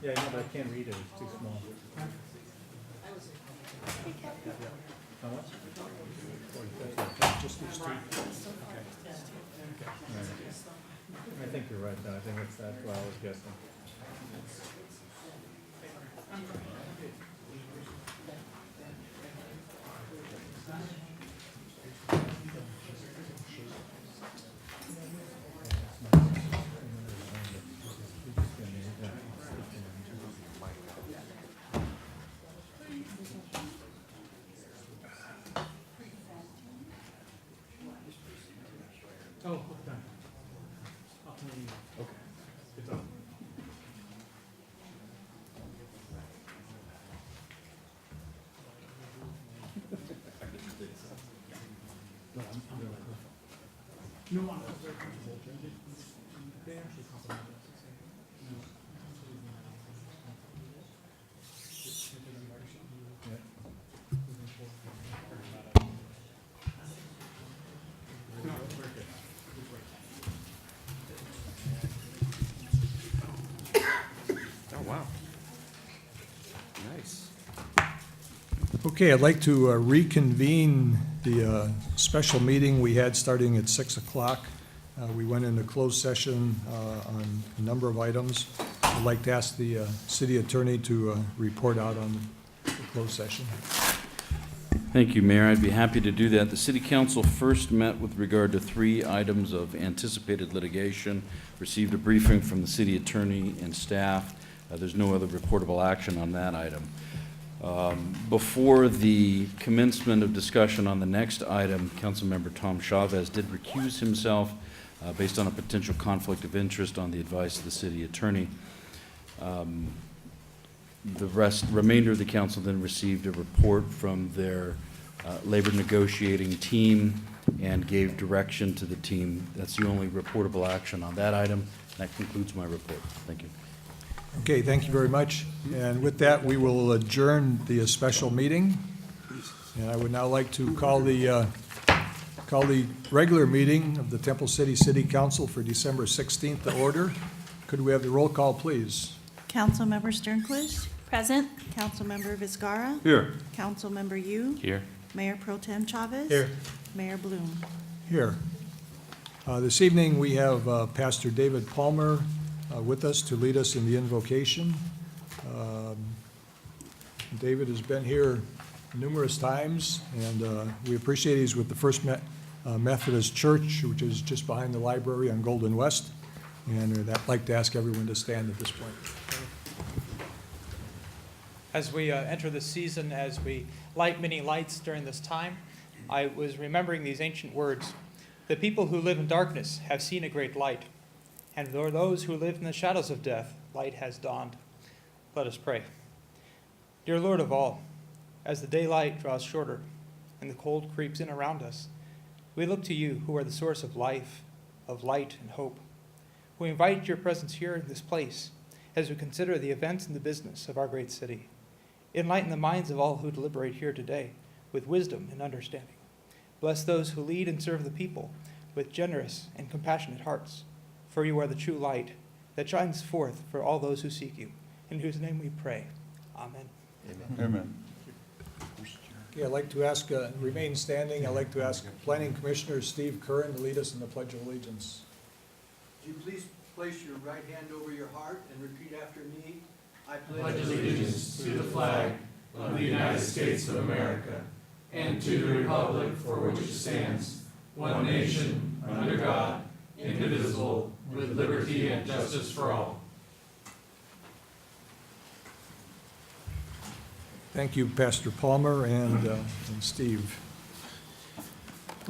Yeah, no, but I can't read it, it's too small. How much? Just these two? Right. I think you're right, though. I think that's what I was guessing. Oh, okay. Okay. It's on. No, I'm very comfortable. They actually compliment us. Oh, wow. Nice. Okay, I'd like to reconvene the special meeting we had starting at 6 o'clock. We went into closed session on a number of items. I'd like to ask the city attorney to report out on the closed session. Thank you, Mayor. I'd be happy to do that. The City Council first met with regard to 3 items of anticipated litigation, received a briefing from the city attorney and staff. There's no other reportable action on that item. Before the commencement of discussion on the next item, Councilmember Tom Chavez did recuse himself based on a potential conflict of interest on the advice of the city attorney. The remainder of the council then received a report from their labor negotiating team and gave direction to the team. That's the only reportable action on that item. That concludes my report. Thank you. Okay, thank you very much. And with that, we will adjourn the special meeting. And I would now like to call the regular meeting of the Temple City City Council for December 16th to order. Could we have the roll call, please? Councilmember Sternquist. Present. Councilmember Vizcarra. Here. Councilmember Yu. Here. Mayor Pro Tem Chavez. Here. Mayor Bloom. Here. This evening, we have Pastor David Palmer with us to lead us in the invocation. David has been here numerous times, and we appreciate he's with the First Methodist Church, which is just behind the library on Golden West. And I'd like to ask everyone to stand at this point. As we enter this season, as we light many lights during this time, I was remembering these ancient words. The people who live in darkness have seen a great light, and for those who live in the shadows of death, light has dawned. Let us pray. Dear Lord of all, as the daylight draws shorter and the cold creeps in around us, we look to you who are the source of life, of light and hope. We invite your presence here in this place as we consider the events and the business of our great city. Enlighten the minds of all who deliberate here today with wisdom and understanding. Bless those who lead and serve the people with generous and compassionate hearts, for you are the true light that shines forth for all those who seek you, in whose name we pray. Amen. Amen. Okay, I'd like to ask, remain standing, I'd like to ask Planning Commissioner Steve Curran to lead us in the Pledge of Allegiance. Would you please place your right hand over your heart and repeat after me? I pledge allegiance to the flag of the United States of America and to the republic for which it stands, one nation, under God, indivisible, with liberty and justice for all. Thank you, Pastor Palmer and Steve.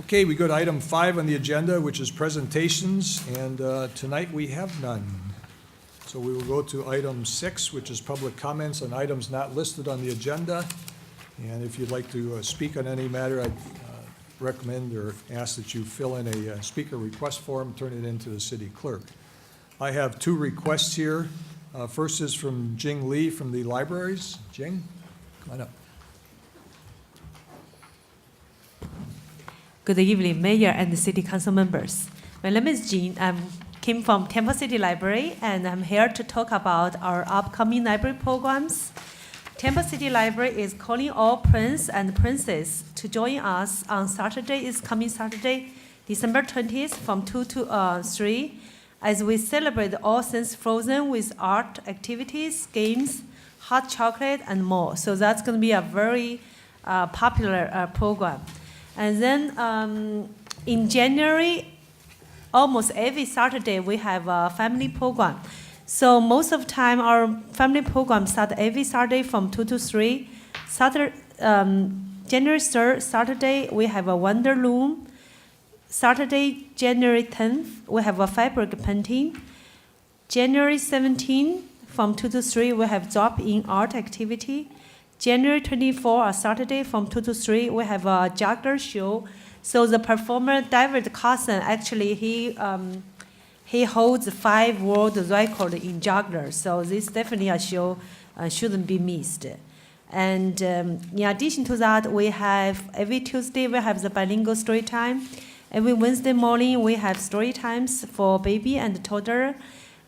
Okay, we go to item 5 on the agenda, which is presentations, and tonight we have none. So we will go to item 6, which is public comments on items not listed on the agenda. And if you'd like to speak on any matter, I'd recommend or ask that you fill in a speaker request form, turn it into the city clerk. I have 2 requests here. First is from Jing Lee from the libraries. Jing, come on up. Good evening, Mayor and the City Council members. My name is Jean. I'm Kim from Temple City Library, and I'm here to talk about our upcoming library programs. Temple City Library is calling all prince and princess to join us on Saturday, is coming Saturday, December 20th from 2 to 3, as we celebrate all things frozen with art, activities, games, hot chocolate, and more. So that's going to be a very popular program. And then in January, almost every Saturday, we have a family program. So most of the time, our family program starts every Saturday from 2 to 3. January 3rd, Saturday, we have a wonder loom. Saturday, January 10th, we have a fabric painting. January 17th, from 2 to 3, we have drop-in art activity. January 24th, a Saturday, from 2 to 3, we have a juggler show. So the performer, David Carson, actually, he holds 5 world records in juggler. So this is definitely a show shouldn't be missed. And in addition to that, we have every Tuesday, we have the bilingual story time. Every Wednesday morning, we have story times for baby and toddler.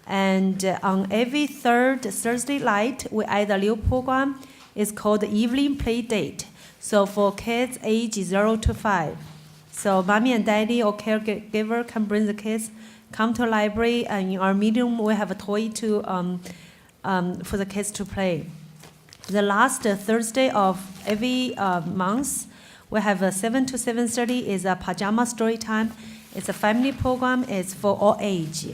And on every third Thursday night, we add a new program. It's called the Evening Play Date. So for kids age 0 to 5. So mommy and daddy or caregiver can bring the kids, come to the library, and in our medium, we have a toy to for the kids to play. The last Thursday of every month, we have a 7 to 7:30 is a pajama story time. It's a family program. It's for all age.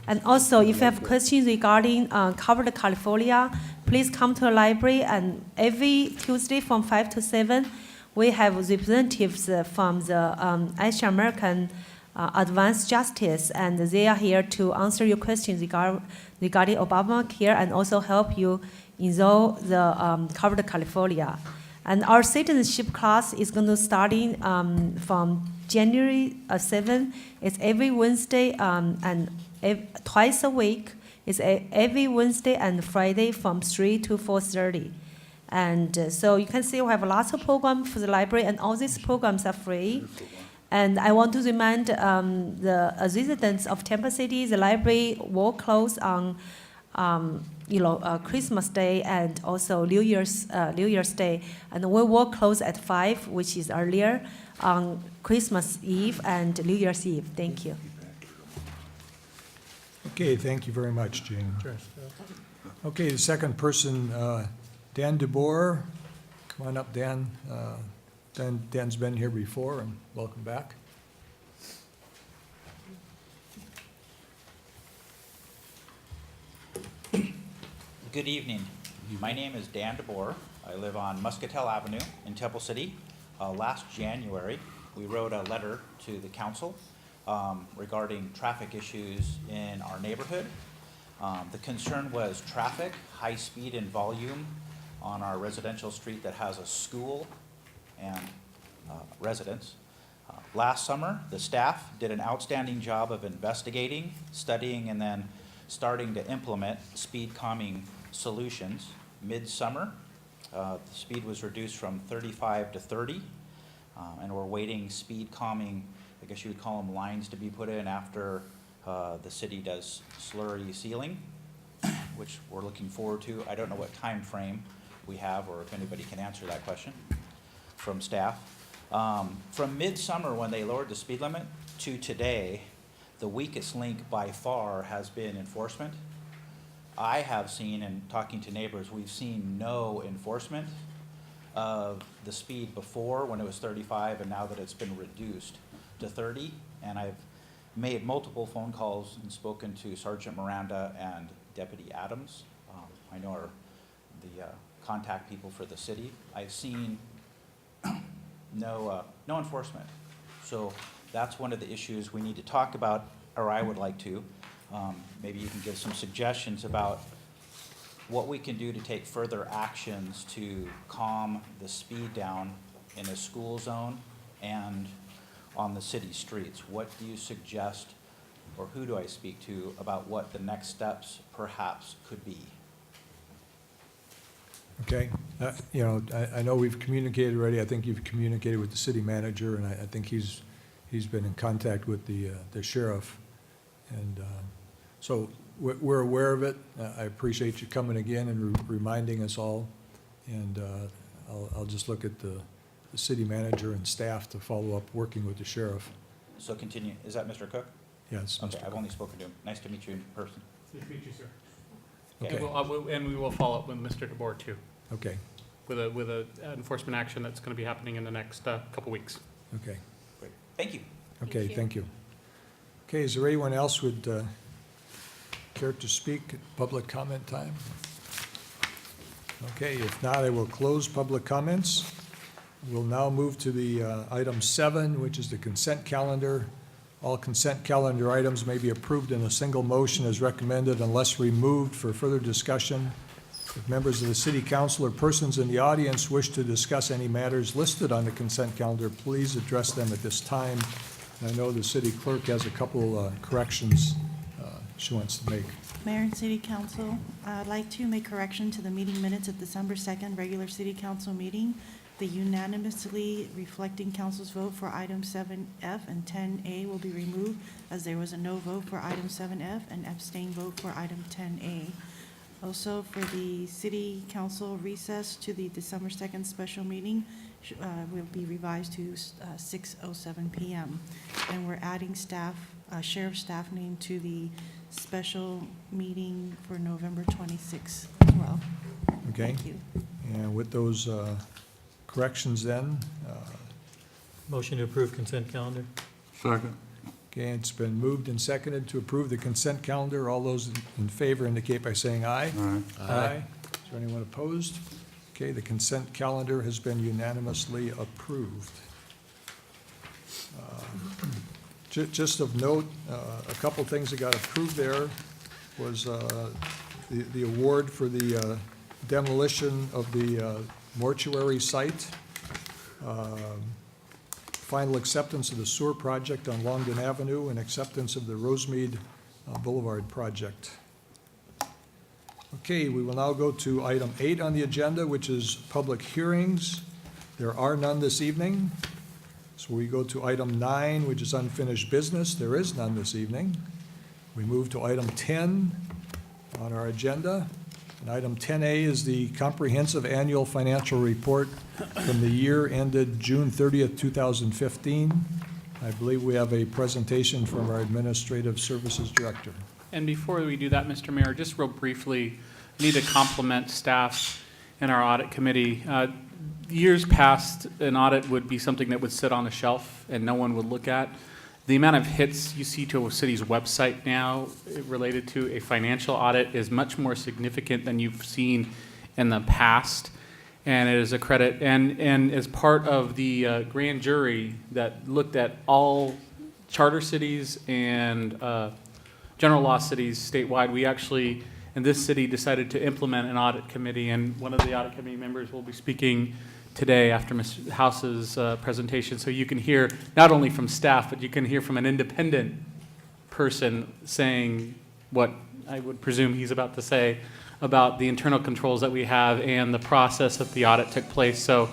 And also, if you have questions regarding Covered California, please come to the library. And every Tuesday from 5 to 7, we have representatives from the Asian American Advanced Justice, and they are here to answer your questions regarding Obamacare and also help you enroll the Covered California. And our citizenship class is going to starting from January 7. It's every Wednesday and twice a week. It's every Wednesday and Friday from 3 to 4:30. And so you can see we have lots of programs for the library, and all these programs are free. And I want to remind the residents of Temple City, the library will close on Christmas Day and also New Year's Day. And we will close at 5, which is earlier, on Christmas Eve and New Year's Eve. Thank you. Okay, thank you very much, Jane. Okay, the second person, Dan DeBoer. Come on up, Dan. Dan's been here before, and welcome back. Good evening. My name is Dan DeBoer. I live on Muscatel Avenue in Temple City. Last January, we wrote a letter to the council regarding traffic issues in our neighborhood. The concern was traffic, high speed and volume on our residential street that has a school and residents. Last summer, the staff did an outstanding job of investigating, studying, and then starting to implement speed calming solutions. Midsummer, the speed was reduced from 35 to 30, and we're waiting speed calming, I guess you would call them lines, to be put in after the city does slurry sealing, which we're looking forward to. I don't know what time frame we have, or if anybody can answer that question from staff. From midsummer, when they lowered the speed limit, to today, the weakest link by far has been enforcement. I have seen, and talking to neighbors, we've seen no enforcement of the speed before when it was 35, and now that it's been reduced to 30. And I've made multiple phone calls and spoken to Sergeant Miranda and Deputy Adams. I know are the contact people for the city. I've seen no enforcement. So that's one of the issues we need to talk about, or I would like to. Maybe you can give some suggestions about what we can do to take further actions to calm the speed down in a school zone and on the city streets. What do you suggest, or who do I speak to about what the next steps perhaps could be? Okay, I know we've communicated already. I think you've communicated with the city manager, and I think he's been in contact with the sheriff. And so we're aware of it. I appreciate you coming again and reminding us all. And I'll just look at the city manager and staff to follow up, working with the sheriff. So continue, is that Mr. Cook? Yes, Okay, Mr. I've only spoken to him. Nice to meet you in person. Nice to meet you, sir. Okay. And we will follow up with Mr. DeBoer too, Okay, with a enforcement action that's going to be happening in the next couple weeks. okay. Great, thank you. Okay, thank you. Okay, is there anyone else would care to speak at public comment time? Okay, if not, I will close public comments. We'll now move to the item 7, which is the consent calendar. All consent calendar items may be approved in a single motion as recommended unless removed for further discussion. If members of the city council or persons in the audience wish to discuss any matters listed on the consent calendar, please address them at this time. And I know the city clerk has a couple corrections she wants to make. Mayor and City Council, I'd like to make correction to the meeting minutes of December 2nd, regular City Council meeting. The unanimously reflecting council's vote for item 7F and 10A will be removed, as there was a no vote for item 7F and abstain vote for item 10A. Also, for the City Council recess to the December 2nd special meeting will be revised to 6:07 PM. And we're adding staff, sheriff's staff name to the special meeting for November 26th as well. Okay? Thank you. And with those corrections then, Motion to approve consent calendar? Second. okay, it's been moved and seconded to approve the consent calendar. All those in favor indicate by saying aye. Aye. Aye. Is there anyone opposed? Okay, the consent calendar has been unanimously approved. Just of note, a couple things that got approved there was the award for the demolition of the mortuary site, final acceptance of the sewer project on Longden Avenue, and acceptance of the Rosemead Boulevard project. Okay, we will now go to item 8 on the agenda, which is public hearings. There are none this evening. So we go to item 9, which is unfinished business. There is none this evening. We move to item 10 on our agenda. And item 10A is the comprehensive annual financial report from the year ended June 30th, 2015. I believe we have a presentation from our Administrative Services Director. And before we do that, Mr. Mayor, just real briefly, I need to compliment staff and our audit committee. Years past, an audit would be something that would sit on a shelf and no one would look at. The amount of hits you see to a city's website now related to a financial audit is much more significant than you've seen in the past. And it is a credit. And as part of the grand jury that looked at all charter cities and general law cities statewide, we actually, in this city, decided to implement an audit committee. And one of the audit committee members will be speaking today after Mr. House's presentation, so you can hear not only from staff, but you can hear from an independent person saying what I would presume he's about to say about the internal controls that we have and the process that the audit took place. So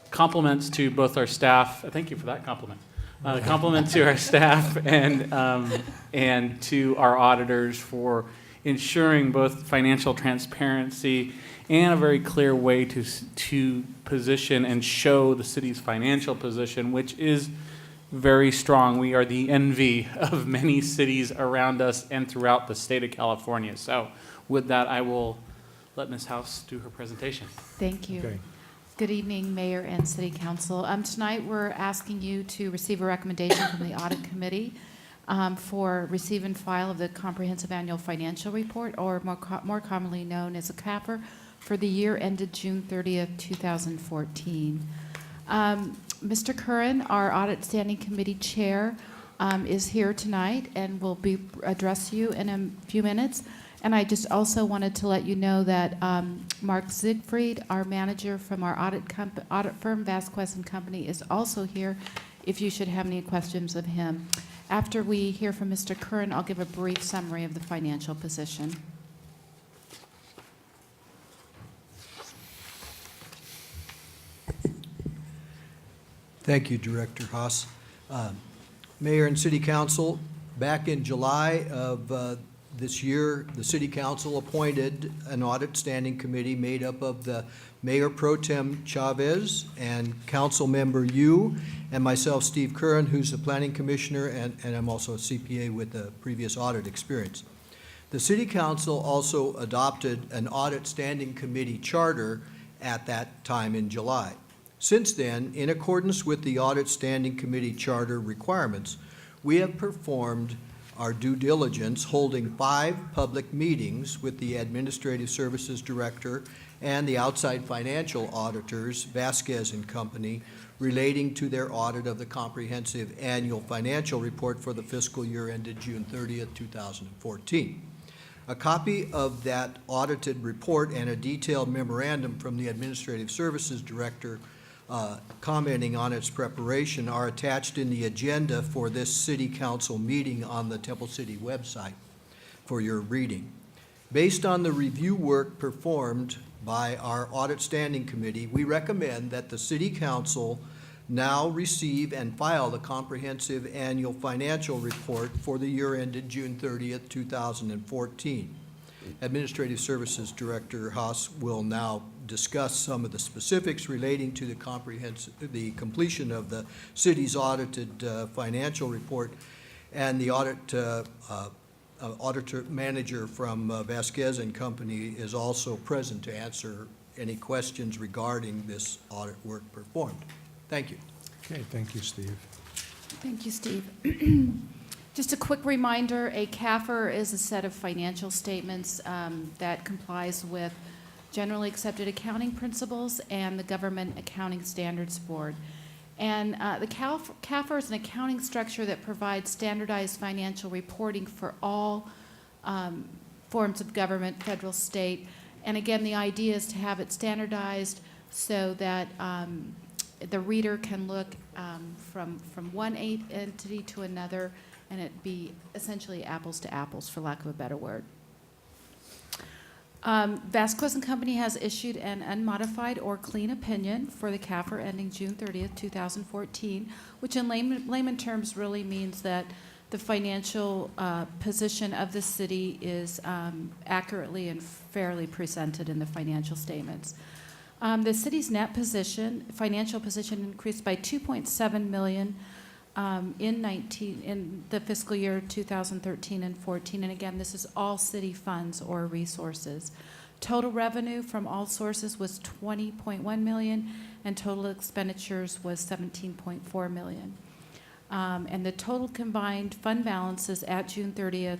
compliments to both our staff. Thank you for that compliment. Compliment to our staff and to our auditors for ensuring both financial transparency and a very clear way to position and show the city's financial position, which is very strong. We are the envy of many cities around us and throughout the state of California. So with that, I will let Ms. House do her presentation. Thank you. Okay. Good evening, Mayor and City Council. Tonight, we're asking you to receive a recommendation from the Audit Committee for receive and file of the Comprehensive Annual Financial Report, or more commonly known as a CAFR, for the year ended June 30th, 2014. Mr. Curran, our Audit Standing Committee Chair, is here tonight and will address you in a few minutes. And I just also wanted to let you know that Mark Siegfried, our manager from our audit firm, Vasquez & Company, is also here if you should have any questions of him. After we hear from Mr. Curran, I'll give a brief summary of the financial position. Thank you, Director Haas. Mayor and City Council, Back in July of this year, the city council appointed an audit standing committee made up of the Mayor Pro Tem Chavez and Council Member Yu, and myself, Steve Curran, who's the planning commissioner, and I'm also a CPA with the previous audit experience. The city council also adopted an audit standing committee charter at that time in July. Since then, in accordance with the audit standing committee charter requirements, we have performed our due diligence, holding 5 public meetings with the Administrative Services Director and the outside financial auditors, Vasquez and Company, relating to their audit of the comprehensive annual financial report for the fiscal year ended June 30th, 2014. A copy of that audited report and a detailed memorandum from the Administrative Services Director commenting on its preparation are attached in the agenda for this City Council meeting on the Temple City website for your reading. Based on the review work performed by our Audit Standing Committee, we recommend that the City Council now receive and file the comprehensive annual financial report for the year ended June 30th, 2014. Administrative Services Director Haas will now discuss some of the specifics relating to the completion of the city's audited financial report, and the auditor manager from Vasquez and Company is also present to answer any questions regarding this audit work performed. Thank you. Okay, thank you, Steve. Thank you, Steve. Just a quick reminder, a CAFR is a set of financial statements that complies with generally accepted accounting principles and the Government Accounting Standards Board. And the CAFR is an accounting structure that provides standardized financial reporting for all forms of government, federal, state. And again, the idea is to have it standardized so that the reader can look from one entity to another, and it be essentially apples to apples, for lack of a better word. Vasquez and Company has issued an unmodified or clean opinion for the CAFR ending June 30th, 2014, which in layman terms really means that the financial position of the city is accurately and fairly presented in the financial statements. The city's net financial position increased by $2.7 million in the fiscal year 2013 and 14, and again, this is all city funds or resources. Total revenue from all sources was $20.1 million, and total expenditures was $17.4 million. And the total combined fund balances at June 30th,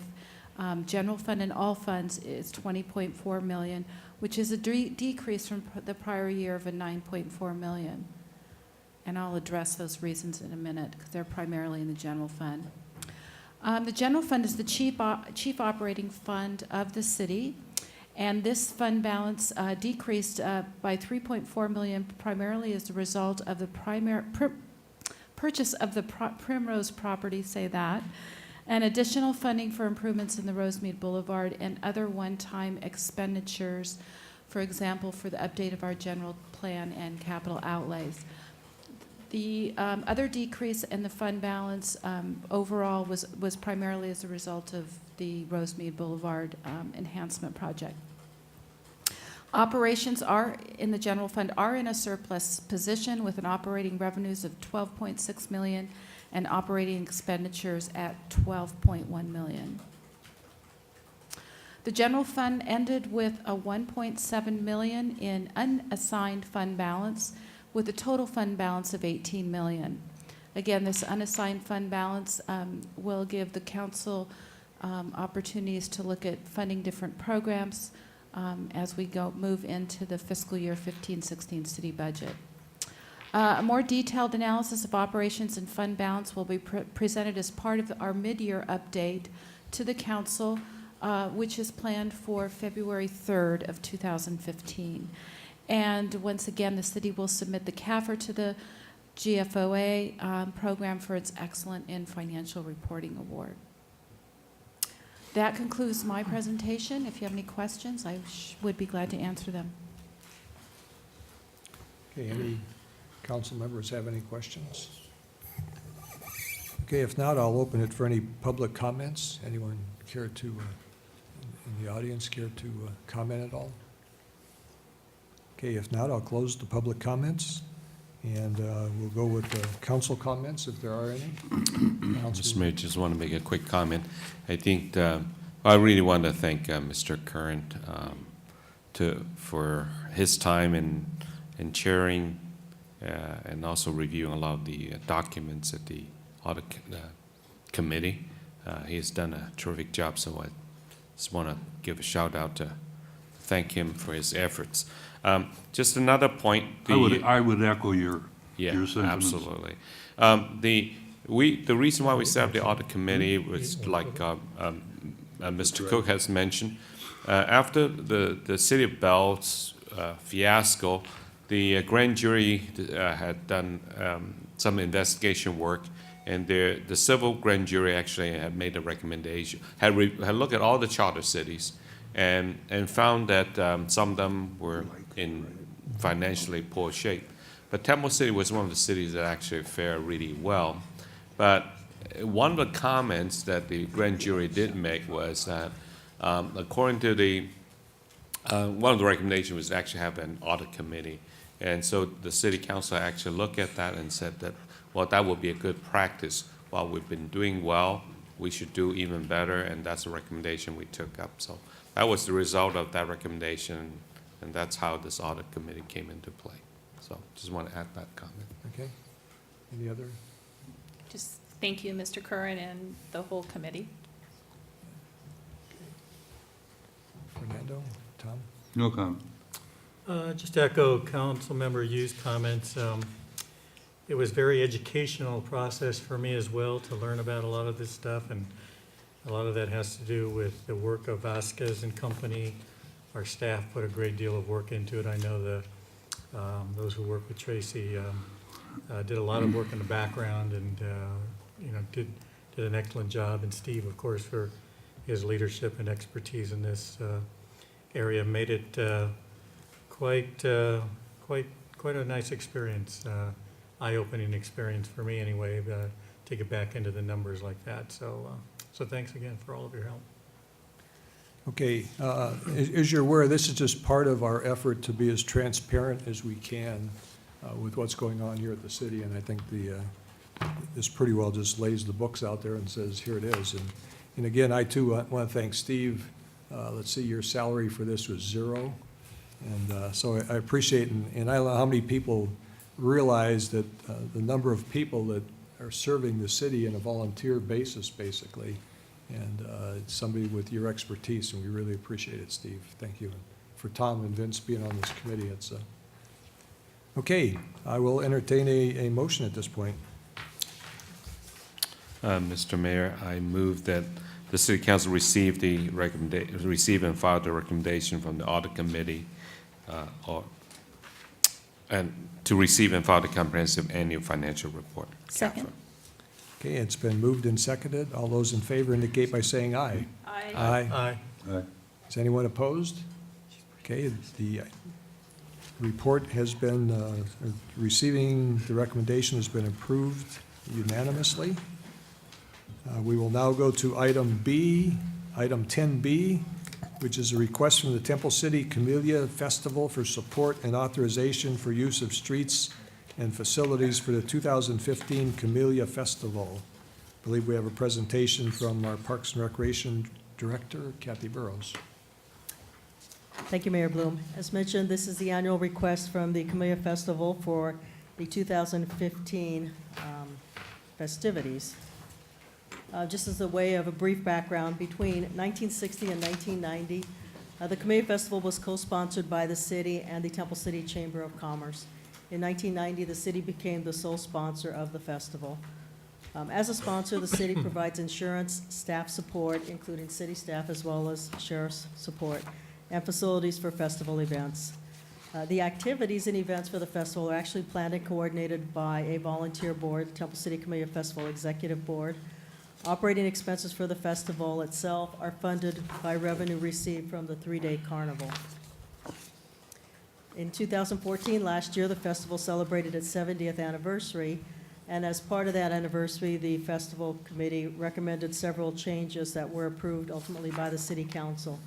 general fund and all funds, is $20.4 million, which is a decrease from the prior year of a $9.4 million. And I'll address those reasons in a minute, because they're primarily in the general fund. The general fund is the chief operating fund of the city, and this fund balance decreased by $3.4 million, primarily as a result of the purchase of the Primrose property, and additional funding for improvements in the Rosemead Boulevard and other one-time expenditures, for example, for the update of our general plan and capital outlays. The other decrease in the fund balance overall was primarily as a result of the Rosemead Boulevard enhancement project. Operations are in the general fund are in a surplus position with an operating revenues of $12.6 million and operating expenditures at $12.1 million. The general fund ended with a $1.7 million in unassigned fund balance, with a total fund balance of $18 million. Again, this unassigned fund balance will give the council opportunities to look at funding different programs as we move into the fiscal year 15-16 city budget. A more detailed analysis of operations and fund balance will be presented as part of our mid-year update to the council, which is planned for February 3rd of 2015. And once again, the city will submit the CAFR to the GFOA program for its Excellent in Financial Reporting Award. That concludes my presentation. If you have any questions, I would be glad to answer them. Okay, any council members have any questions? Okay, if not, I'll open it for any public comments. Anyone care to, in the audience, care to comment at all? Okay, if not, I'll close the public comments, and we'll go with the council comments, if there are any. Mr. Mayor, just want to make a quick comment. I think, I really want to thank Mr. Curran for his time in chairing and also reviewing a lot of the documents at the audit committee. He has done a terrific job, so I just want to give a shout out to thank him for his efforts. Just another point. I would echo your sentiments. Absolutely. The reason why we set up the audit committee was like Mr. Cook has mentioned. After the City of Bell's fiasco, the grand jury had done some investigation work, and the civil grand jury actually had made a recommendation, had looked at all the charter cities, and found that some of them were in financially poor shape. But Temple City was one of the cities that actually fared really well. But one of the comments that the grand jury did make was that according to one of the recommendations was to actually have an audit committee. And so the city council actually looked at that and said that, well, that would be a good practice. While we've been doing well, we should do even better, and that's a recommendation we took up. So that was the result of that recommendation, and that's how this audit committee came into play. So just want to add that comment. Okay. Any other? Just thank you, Mr. Curran, and the whole committee. Fernando, Tom? No comment. Just to echo Councilmember Yu's comments. It was very educational process for me as well to learn about a lot of this stuff, and a lot of that has to do with the work of Vasquez and company. Our staff put a great deal of work into it. I know those who work with Tracy did a lot of work in the background, and did an excellent job. And Steve, of course, for his leadership and expertise in this area, made it quite a nice experience, eye-opening experience for me anyway, to get back into the numbers like that. So thanks again for all of your help. Okay, as you're aware, this is just part of our effort to be as transparent as we can with what's going on here at the city, and I think this pretty well just lays the books out there and says, here it is. And again, I too want to thank Steve. Let's see, your salary for this was $0. And so I appreciate, and I don't know how many people realize that the number of people that are serving the city on a volunteer basis, basically, and it's somebody with your expertise, and we really appreciate it, Steve. Thank you. For Tom and Vince being on this committee, it's okay. I will entertain a motion at this point. Mr. Mayor, I move that the City Council receive and file the recommendation from the Audit Committee, and to receive and file the comprehensive annual financial report. Second. Okay, it's been moved and seconded. All those in favor indicate by saying aye. Aye. Aye. Aye. Is anyone opposed? Okay, the report has been, receiving the recommendation has been approved unanimously. We will now go to item B, item 10B, which is a request from the Temple City Camellia Festival for support and authorization for use of streets and facilities for the 2015 Camellia Festival. I believe we have a presentation from our Parks and Recreation Director, Kathy Burrows. Thank you, Mayor Bloom. As mentioned, this is the annual request from the Camellia Festival for the 2015 festivities. Just as a way of a brief background, between 1960 and 1990, the Camellia Festival was co-sponsored by the city and the Temple City Chamber of Commerce. In 1990, the city became the sole sponsor of the festival. As a sponsor, the city provides insurance, staff support, including city staff as well as sheriff's support, and facilities for festival events. The activities and events for the festival are actually planned and coordinated by a volunteer board, Temple City Camellia Festival Executive Board. Operating expenses for the festival itself are funded by revenue received from the 3-day carnival. In 2014, last year, the festival celebrated its 70th anniversary, And as part of that anniversary, the festival committee recommended several changes that were approved ultimately by the city council.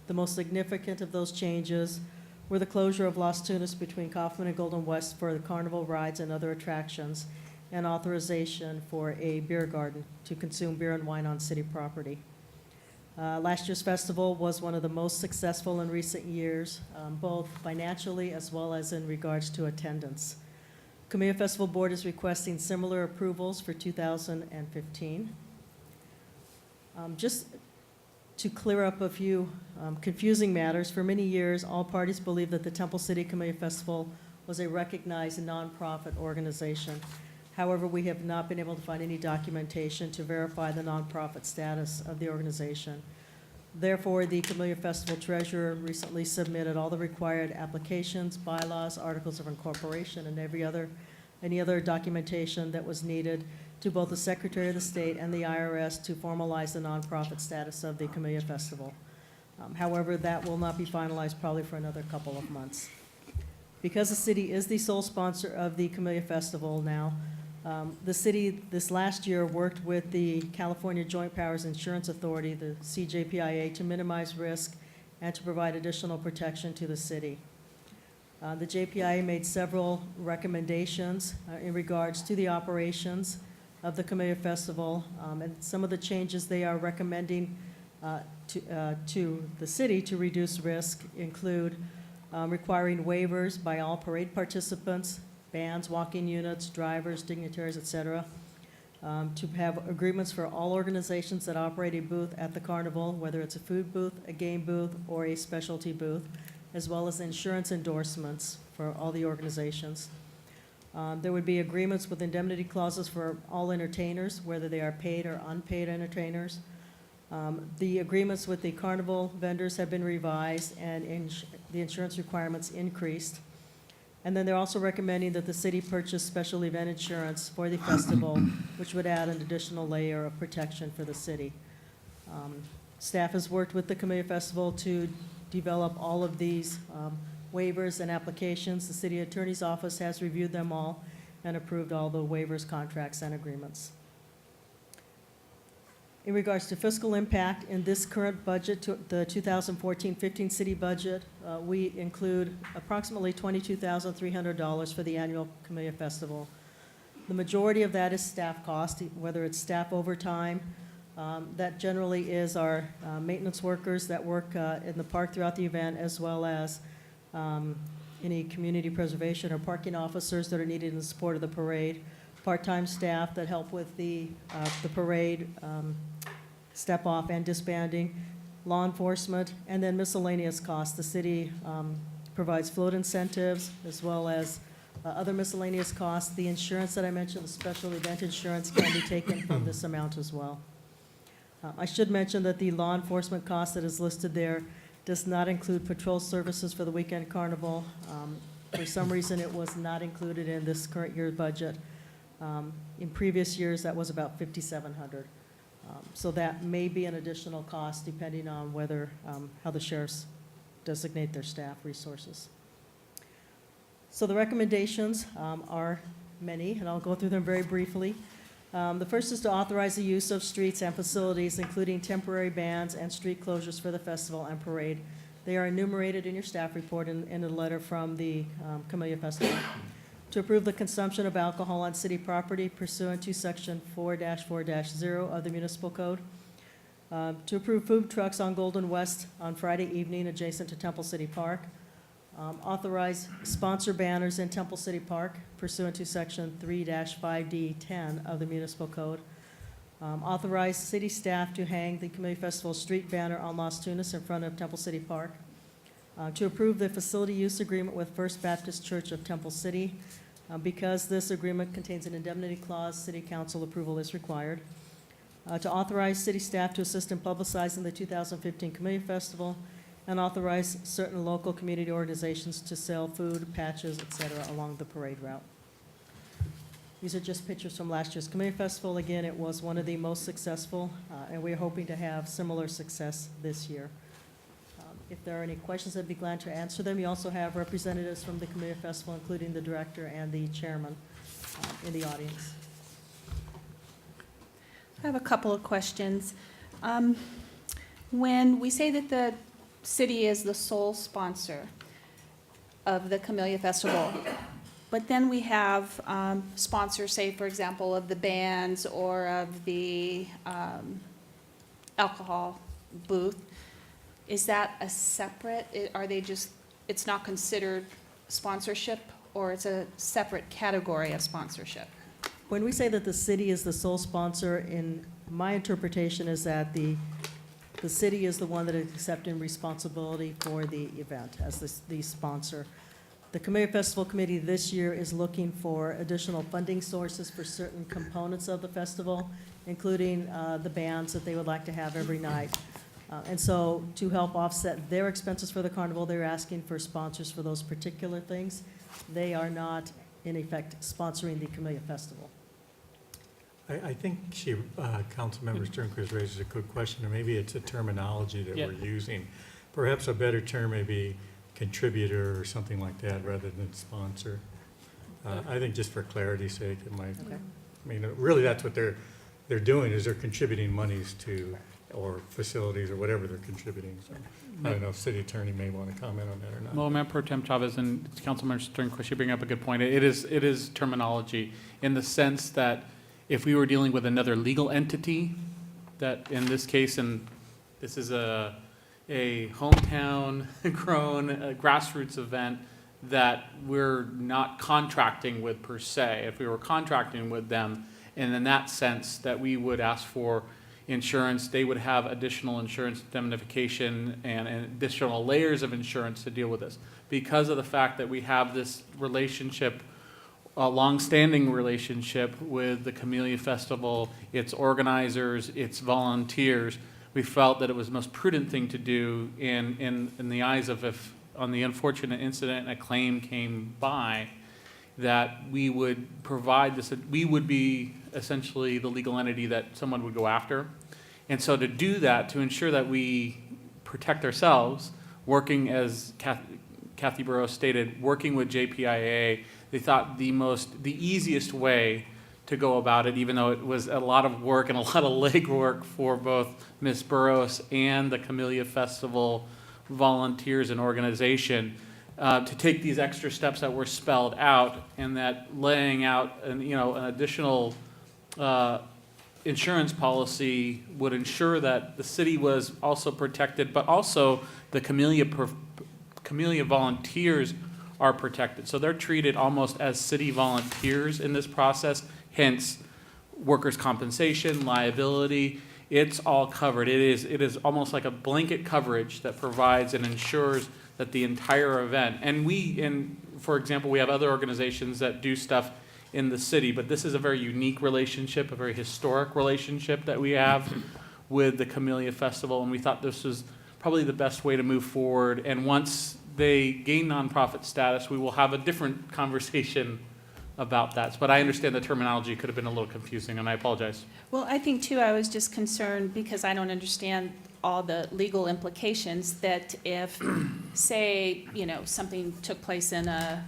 The most significant of those changes were the closure of Las Tunas between Kaufman and Golden West for the carnival rides and other attractions, and authorization for a beer garden to consume beer and wine on city property. Last year's festival was one of the most successful in recent years, both financially as well as in regards to attendance. Camilla Festival Board is requesting similar approvals for 2015. Just to clear up a few confusing matters, for many years, all parties believed that the Temple City Camilla Festival was a recognized nonprofit organization. However, we have not been able to find any documentation to verify the nonprofit status of the organization. Therefore, the Camellia Festival treasurer recently submitted all the required applications, bylaws, articles of incorporation, and any other documentation that was needed to both the Secretary of the State and the IRS to formalize the nonprofit status of the Camellia Festival. However, that will not be finalized probably for another couple of months. Because the city is the sole sponsor of the Camellia Festival now, the city this last year worked with the California Joint Powers Insurance Authority, the CJPIA, to minimize risk and to provide additional protection to the city. The JPIA made several recommendations in regards to the operations of the Camellia Festival, and some of the changes they are recommending to the city to reduce risk include requiring waivers by all parade participants, bands, walking units, drivers, dignitaries, etc., to have agreements for all organizations that operate a booth at the carnival, whether it's a food booth, a game booth, or a specialty booth, as well as insurance endorsements for all the organizations. There would be agreements with indemnity clauses for all entertainers, whether they are paid or unpaid entertainers. The agreements with the carnival vendors have been revised and the insurance requirements increased. And then they're also recommending that the city purchase special event insurance for the festival, which would add an additional layer of protection for the city. Staff has worked with the Camellia Festival to develop all of these waivers and applications. The city attorney's office has reviewed them all and approved all the waivers, contracts, and agreements. In regards to fiscal impact, in this current budget, the 2014-15 city budget, we include approximately $22,300 for the annual Camellia Festival. The majority of that is staff cost, whether it's staff overtime. That generally is our maintenance workers that work in the park throughout the event, as well as any community preservation or parking officers that are needed in support of the parade, part-time staff that help with the parade, step-off and disbanding, law enforcement, and then miscellaneous costs. The city provides float incentives as well as other miscellaneous costs. The insurance that I mentioned, the special event insurance, can be taken from this amount as well. I should mention that the law enforcement cost that is listed there does not include patrol services for the weekend carnival. For some reason, it was not included in this current year's budget. In previous years, that was about $5,700. So that may be an additional cost depending on whether, how the sheriffs designate their staff resources. So the recommendations are many, and I'll go through them very briefly. The first is to authorize the use of streets and facilities, including temporary bans and street closures for the festival and parade. They are enumerated in your staff report in a letter from the Camellia Festival. To approve the consumption of alcohol on city property pursuant to Section 4-4-0 of the Municipal Code. To approve food trucks on Golden West on Friday evening adjacent to Temple City Park. Authorize sponsor banners in Temple City Park pursuant to Section 3-5D10 of the Municipal Code. Authorize city staff to hang the Camellia Festival street banner on Las Tunas in front of Temple City Park. To approve the facility use agreement with First Baptist Church of Temple City. Because this agreement contains an indemnity clause, city council approval is required. To authorize city staff to assist in publicizing the 2015 Camellia Festival, and authorize certain local community organizations to sell food, patches, etc. along the parade route. These are just pictures from last year's Camellia Festival. Again, it was one of the most successful, and we're hoping to have similar success this year. If there are any questions, I'd be glad to answer them. You also have representatives from the Camellia Festival, including the director and the chairman in the audience. I have a couple of questions. When we say that the city is the sole sponsor of the Camellia Festival, but then we have sponsors, say, for example, of the bands or of the alcohol booth, is that a separate, are they just, it's not considered sponsorship, or it's a separate category of sponsorship? When we say that the city is the sole sponsor, in my interpretation is that the city is the one that is accepting responsibility for the event as the sponsor. The Camellia Festival Committee this year is looking for additional funding sources for certain components of the festival, including the bands that they would like to have every night. And so to help offset their expenses for the carnival, they're asking for sponsors for those particular things. They are not, in effect, sponsoring the Camellia Festival. I think Councilmember Sternquist raises a good question, or maybe it's a terminology that we're using. Perhaps a better term may be contributor or something like that rather than sponsor. I think just for clarity's sake, it might, Okay. I mean, really that's what they're doing, is they're contributing monies to, or facilities or whatever they're contributing. So I don't know if city attorney may want to comment on that or not. Well, Mayor Pro Tem Chavez and Councilmember Sternquist, you bring up a good point. It is terminology in the sense that if we were dealing with another legal entity, that in this case, and this is a hometown grown grassroots event that we're not contracting with per se. If we were contracting with them, and in that sense that we would ask for insurance, they would have additional insurance indemnification and additional layers of insurance to deal with this. Because of the fact that we have this relationship, a long-standing relationship with the Camellia Festival, its organizers, its volunteers, we felt that it was the most prudent thing to do in the eyes of, if on the unfortunate incident a claim came by, that we would provide this, we would be essentially the legal entity that someone would go after. And so to do that, to ensure that we protect ourselves, working as Kathy Burrows stated, working with JPIA, they thought the easiest way to go about it, even though it was a lot of work and a lot of legwork for both Ms. Burrows and the Camellia Festival volunteers and organization, to take these extra steps that were spelled out, and that laying out an additional insurance policy would ensure that the city was also protected, but also the Camellia volunteers are protected. So they're treated almost as city volunteers in this process, hence workers' compensation, liability, it's all covered. It is almost like a blanket coverage that provides and ensures that the entire event, and for example, we have other organizations that do stuff in the city, but this is a very unique relationship, a very historic relationship that we have with the Camellia Festival, and we thought this was probably the best way to move forward. And once they gain nonprofit status, we will have a different conversation about that. But I understand the terminology could have been a little confusing, and I apologize. Well, I think too, I was just concerned because I don't understand all the legal implications that if, say, something took place in a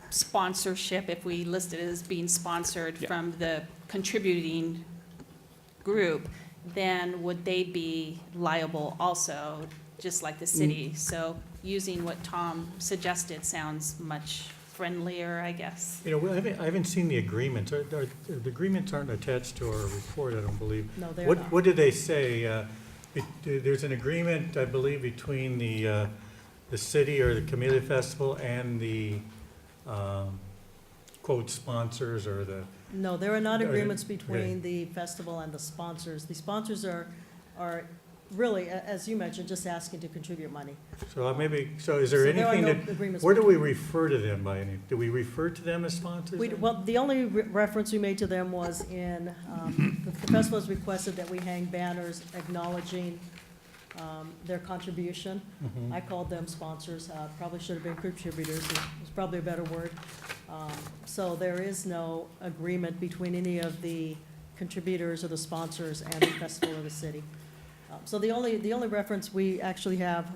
sponsorship, if we list it as being sponsored from the contributing group, then would they be liable also, just like the city? So using what Tom suggested sounds much friendlier, I guess. I haven't seen the agreements. The agreements aren't attached to our report, I don't believe. No, they're What not. What did they say? There's an agreement, I believe, between the city or the Camellia Festival and the quote sponsors or the. No, there are not Are they- agreements between the festival and the sponsors. The sponsors are really, as you mentioned, just asking to contribute money. So is there So there are anything no that, agreements where do we between- refer to them by any, do we refer to them as sponsors? Well, the only reference we made to them was in, the festival has requested that we hang banners acknowledging their contribution. Mhm. I called them sponsors, probably should have been contributors, it's probably a better word. So there is no agreement between any of the contributors or the sponsors and the festival or the city. So the only reference we actually have,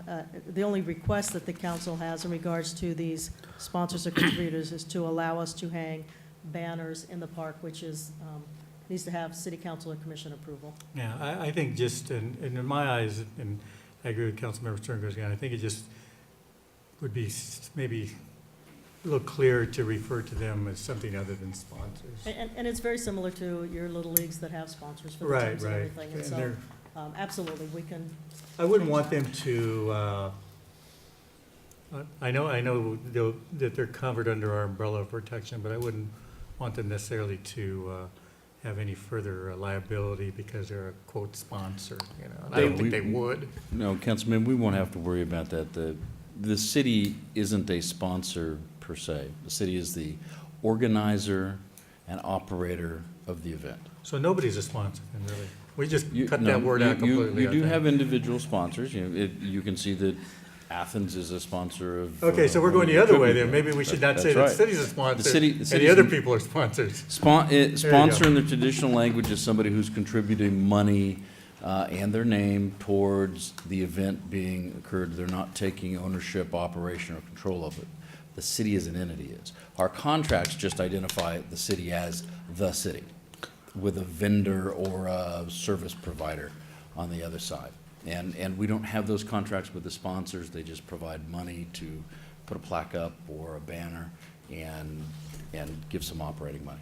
the only request that the council has in regards to these sponsors or contributors is to allow us to hang banners in the park, which is needs to have city council or commission approval. Yeah, I think just, in my eyes, and I agree with Councilmember Sternberg again, I think it just would be maybe a little clearer to refer to them as something other than sponsors. And it's very similar to your little leagues that have sponsors for the Right, teams and right. everything. And And so, they're- absolutely, we can, I wouldn't want them to, I know that they're covered under our umbrella of protection, but I wouldn't want them necessarily to have any further liability because they're a quote sponsor, you know. And I don't think they would. No, Councilman, we won't have to worry about that. The city isn't a sponsor per se. The city is the organizer and operator of the event. So nobody's a sponsor, then, really. We just You- cut no, that word out completely. You I do think. have individual sponsors. You can see that Athens is a sponsor of. Okay, so we're going the other way then. Maybe we should not say That's that the right. city's a sponsor The city- and the city's other the- people are sponsors. Sponsor in the traditional language is somebody who's contributing money and their name towards the event being occurred. They're not taking ownership, operation, or control of it. The city as an entity is. Our contracts just identify the city as the city, with a vendor or a service provider on the other side. And we don't have those contracts with the sponsors. They just provide money to put a plaque up or a banner and give some operating money.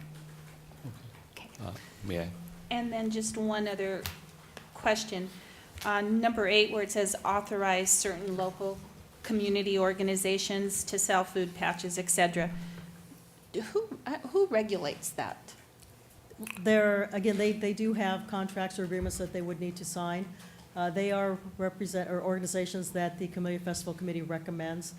May I? And then just one other question. On number 8, where it says authorize certain local community organizations to sell food patches, et cetera, who regulates that? again, they do have contracts or agreements that they would need to sign. They are organizations that the Camellia Festival Committee recommends.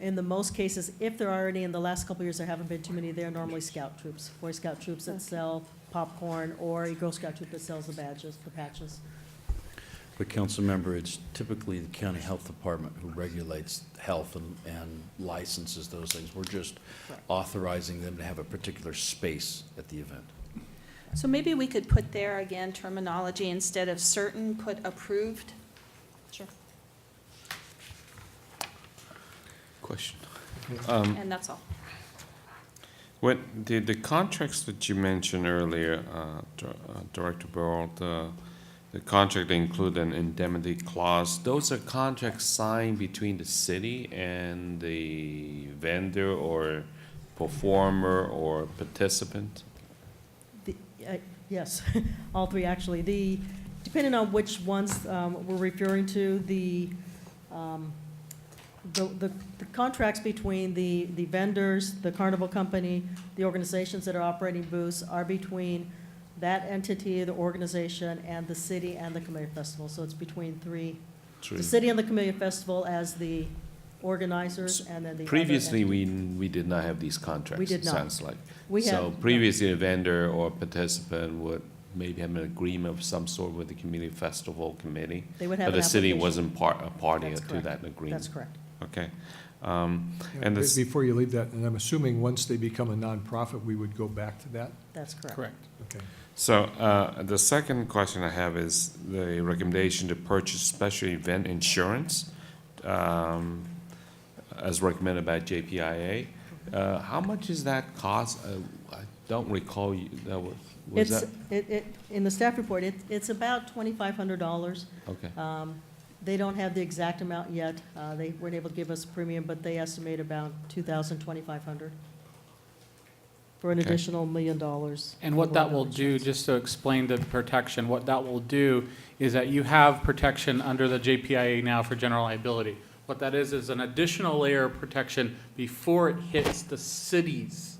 In the most cases, if there are any, in the last couple of years, there haven't been too many, they're normally scout troops, Boy Scout troops that sell popcorn, or a Girl Scout troop that sells the badges, the patches. But council member, it's typically the county health department who regulates health and licenses those things. We're just authorizing them to have a particular space at the event. So maybe we could put there again terminology, instead of certain, put approved? Sure. Question. And that's all. When the contracts that you mentioned earlier, Director Burrow, the contract include an indemnity clause. Those are contracts signed between the city and the vendor or performer or participant? Yes, all three, actually. Depending on which ones we're referring to, the contracts between the vendors, the carnival company, the organizations that are operating booths are between that entity, the organization, and the city and the Camellia Festival. So it's between three. The city and the Camellia Festival as the organizers, and then the other Previously, entity. we did not have these contracts. We did it not. Sounds like. We So had- previously, a vendor or participant would maybe have an agreement of some sort with the community festival committee. They would have But an the city application. wasn't a party That's to correct. that agreement. That's correct. Okay. And this, before you leave that, and I'm assuming once they become a nonprofit, we would go back to that? That's correct. Correct. Okay. so the second question I have is the recommendation to purchase special event insurance, as recommended by JPIA. How much is that cost? I don't recall that was that? In the staff report, it's about $2,500. Okay. They don't have the exact amount yet. They weren't able to give us a premium, but they estimate about $2,500 for an Okay. additional $1 million. And what that will do, just to explain the protection, what that will do is that you have protection under the JPIA now for general liability. What that is an additional layer of protection before it hits the city's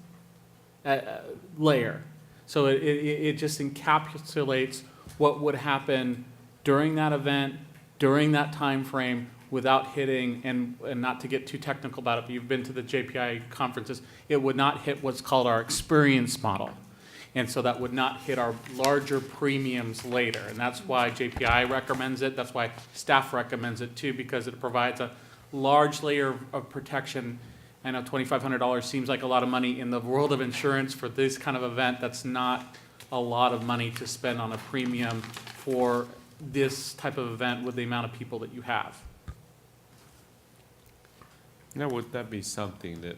layer. So it just encapsulates what would happen during that event, during that time frame, without hitting, and not to get too technical about it, but you've been to the JPI conferences, it would not hit what's called our experience model. And so that would not hit our larger premiums later. And that's why JPI recommends it. That's why staff recommends it too, because it provides a large layer of protection. I know $2,500 seems like a lot of money in the world of insurance for this kind of event. That's not a lot of money to spend on a premium for this type of event with the amount of people that you have. Now, would that be something that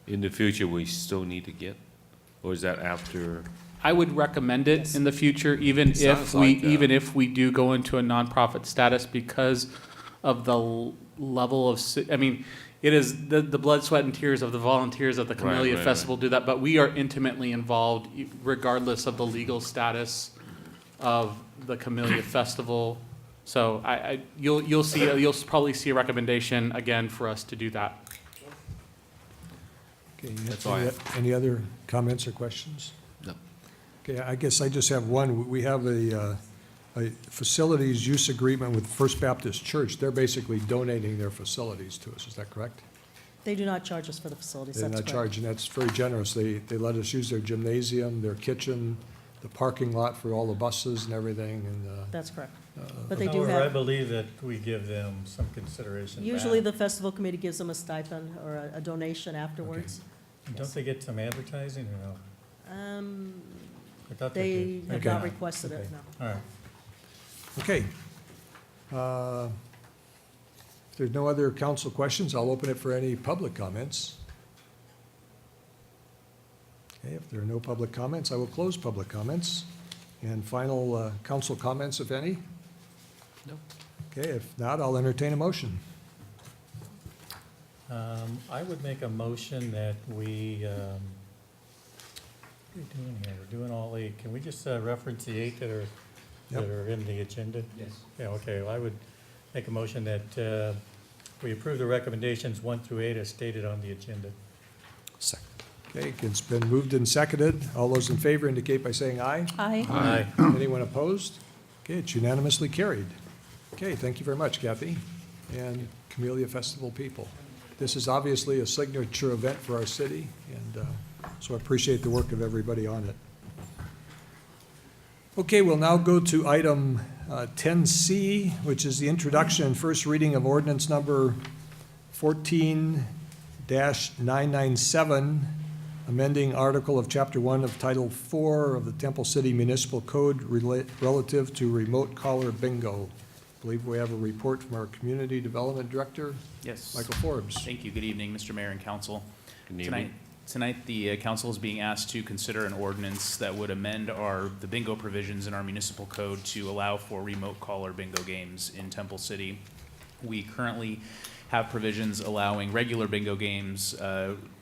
in the future we still need to get? Or is that after I would recommend it Yes. in the future, even if Sounds we, like, even if we do go into a nonprofit status because of the level of, I mean, it is the blood, sweat, and tears of the volunteers of the Camellia right, Festival do that, but we are intimately involved regardless of the legal status of the Camellia Festival. So you'll probably see a recommendation again for us to do that. Okay, That's all I have. any other comments or questions? No. Okay, I guess I just have one. We have a facilities use agreement with First Baptist Church. They're basically donating their facilities to us, is that correct? They do not charge us for the facilities, They're that's not correct. charging, that's very generous. They let us use their gymnasium, their kitchen, the parking lot for all the buses and everything, and, That's correct. But they do However, I have, believe that we give them some consideration back. usually the festival committee gives them a stipend or a donation afterwards. Don't they get some advertising or no? I thought They did. have Okay. not requested it, Okay. no. All right. okay. If there's no other council questions, I'll open it for any public comments. Okay, if there are no public comments, I will close public comments. And final council comments, if any? No. Okay, if not, I'll entertain a motion. I would make a motion that we, what are we doing here? We're doing all 8. Can we just reference the 8 that Yep. are in the agenda? Yes. Yeah, okay. Well, I would make a motion that we approve the recommendations 1 through 8 as stated on the agenda. Okay, it's been moved and seconded. All those in favor indicate by saying aye. Aye. Aye. Anyone opposed? Okay, it's unanimously carried. Okay, thank you very much, Kathy, and Camellia Festival people. This is obviously a signature event for our city, and so I appreciate the work of everybody on it. Okay, we'll now go to item 10C, which is the introduction and first reading of ordinance number 14-997, amending article of Chapter 1 of Title 4 of the Temple City Municipal Code relative to remote caller bingo. I believe we have a report from our Community Development Director, Yes. Michael Forbes. Thank you. Good evening, Mr. Mayor and Council. Good evening. Tonight, the council is being asked to consider an ordinance that would amend the bingo provisions in our municipal code to allow for remote caller bingo games in Temple City. We currently have provisions allowing regular bingo games.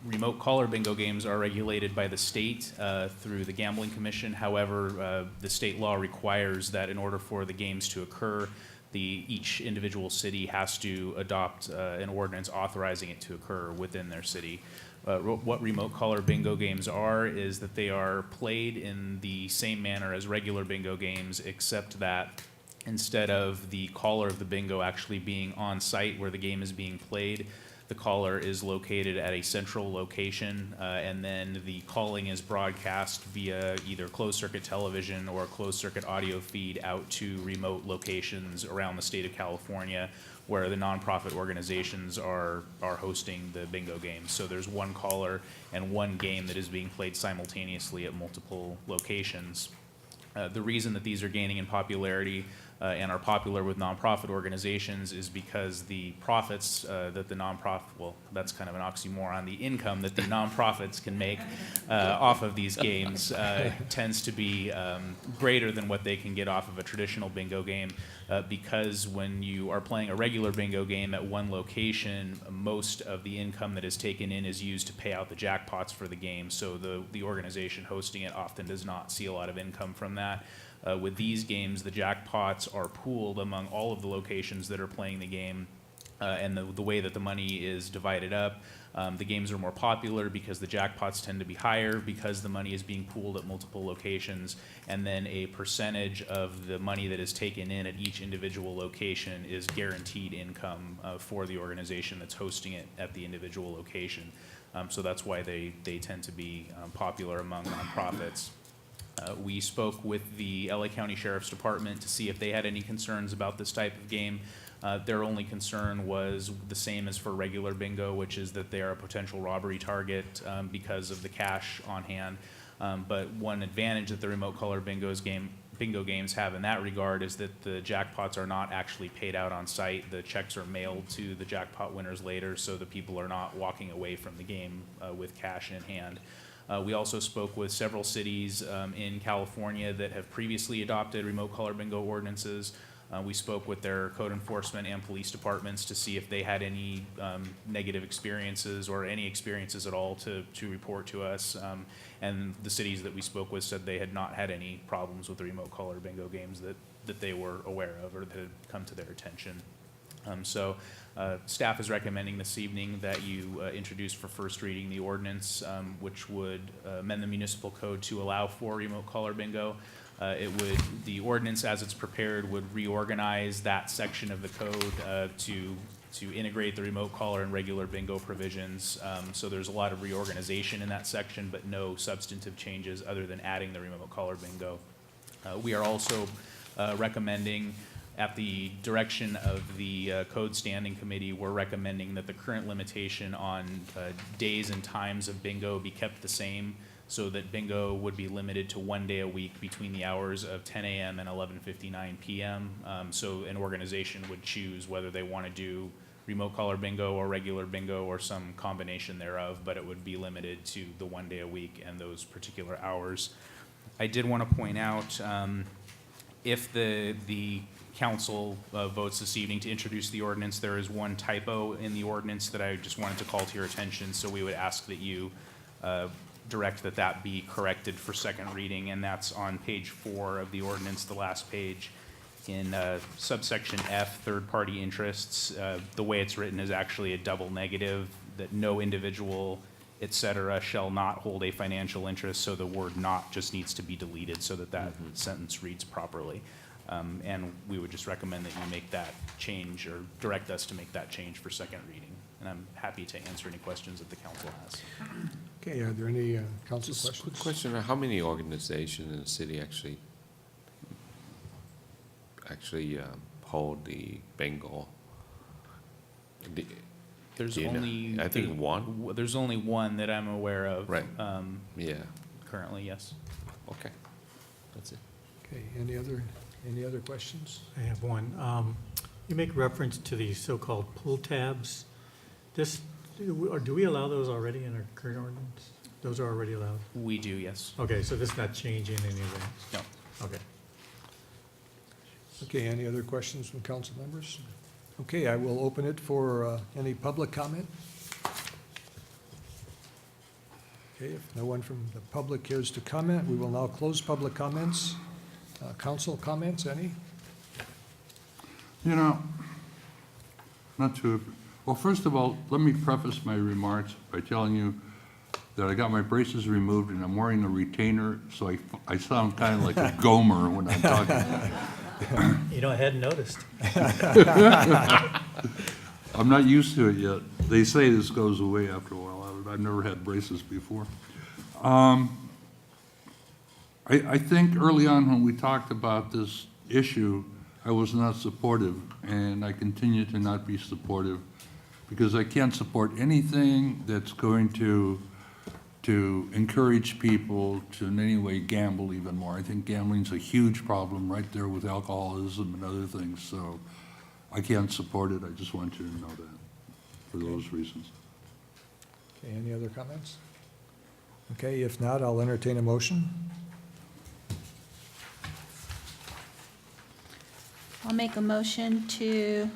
Remote caller bingo games are regulated by the state through the Gambling Commission. However, the state law requires that in order for the games to occur, each individual city has to adopt an ordinance authorizing it to occur within their city. What remote caller bingo games are is that they are played in the same manner as regular bingo games, except that instead of the caller of the bingo actually being on site where the game is being played, the caller is located at a central location, and then the calling is broadcast via either closed-circuit television or a closed-circuit audio feed out to remote locations around the state of California where the nonprofit organizations are hosting the bingo games. So there's one caller and one game that is being played simultaneously at multiple locations. The reason that these are gaining in popularity and are popular with nonprofit organizations is because the profits that the nonprofit, well, that's kind of an oxymoron, the income that the nonprofits can make off of these games tends to be greater than what they can get off of a traditional bingo game, because when you are playing a regular bingo game at one location, most of the income that is taken in is used to pay out the jackpots for the game, so the organization hosting it often does not see a lot of income from that. With these games, the jackpots are pooled among all of the locations that are playing the game, and the way that the money is divided up, the games are more popular because the jackpots tend to be higher because the money is being pooled at multiple locations, and then a percentage of the money that is taken in at each individual location is guaranteed income for the organization that's hosting it at the individual location. So that's why they tend to be popular among nonprofits. We spoke with the LA County Sheriff's Department to see if they had any concerns about this type of game. Their only concern was the same as for regular bingo, which is that they are a potential robbery target because of the cash on hand. But one advantage that the remote caller bingo games have in that regard is that the jackpots are not actually paid out on site. The checks are mailed to the jackpot winners later, so the people are not walking away from the game with cash in hand. We also spoke with several cities in California that have previously adopted remote collar bingo ordinances. We spoke with their code enforcement and police departments to see if they had any negative experiences or any experiences at all to report to us. And the cities that we spoke with said they had not had any problems with the remote collar bingo games that they were aware of or that had come to their attention. Staff is recommending this evening that you introduce for first reading the ordinance, which would amend the municipal code to allow for remote collar bingo. The ordinance as it's prepared would reorganize that section of the code to integrate the remote collar and regular bingo provisions. So there's a lot of reorganization in that section, but no substantive changes other than adding the remote collar bingo. We are also recommending, at the direction of the Code Standing Committee, we're recommending that the current limitation on days and times of bingo be kept the same, so that bingo would be limited to 1 day a week between the hours of 10 a.m. and 11:59 p.m. So an organization would choose whether they want to do remote collar bingo or regular bingo or some combination thereof, but it would be limited to the 1 day a week and those particular hours. I did want to point out, if the council votes this evening to introduce the ordinance, there is one typo in the ordinance that I just wanted to call to your attention, so we would ask that you direct that be corrected for second reading, and that's on page 4 of the ordinance, the last page. In subsection F, third-party interests, the way it's written is actually a double negative, that no individual, et cetera, shall not hold a financial interest, so the word "not" just needs to be deleted so that sentence reads properly. And we would just recommend that you make that change or direct us to make that change for second reading. And I'm happy to answer any questions that the council has. Okay, are there any council Just a questions? quick question, how many organizations in the city actually hold the bingo? There's Do you know? only. I think one? There's only one that I'm aware of. Right. Yeah. Currently, yes. Okay, that's it. Okay, any other questions? I have one. You make reference to the so-called pull tabs. Do we allow those already in our current ordinance? Those are already allowed? We do, yes. Okay, so this is not changing any of that? No. Okay. Okay, any other questions from council members? Okay, I will open it for any public comment. Okay, if no one from the public cares to comment, we will now close public comments. Council comments, any? You know, well, first of all, let me preface my remarks by telling you that I got my braces removed and I'm wearing a retainer, so I sound kind of like a Gomer when I'm talking. You know, I hadn't noticed. I'm not used to it yet. They say this goes away after a while. I've never had braces before. I think early on when we talked about this issue, I was not supportive, and I continue to not be supportive, because I can't support anything that's going to encourage people to in any way gamble even more. I think gambling's a huge problem right there with alcoholism and other things, so I can't support it. I just want you to know that for those reasons. Okay, any other comments? Okay, if not, I'll entertain a motion. I'll make a motion to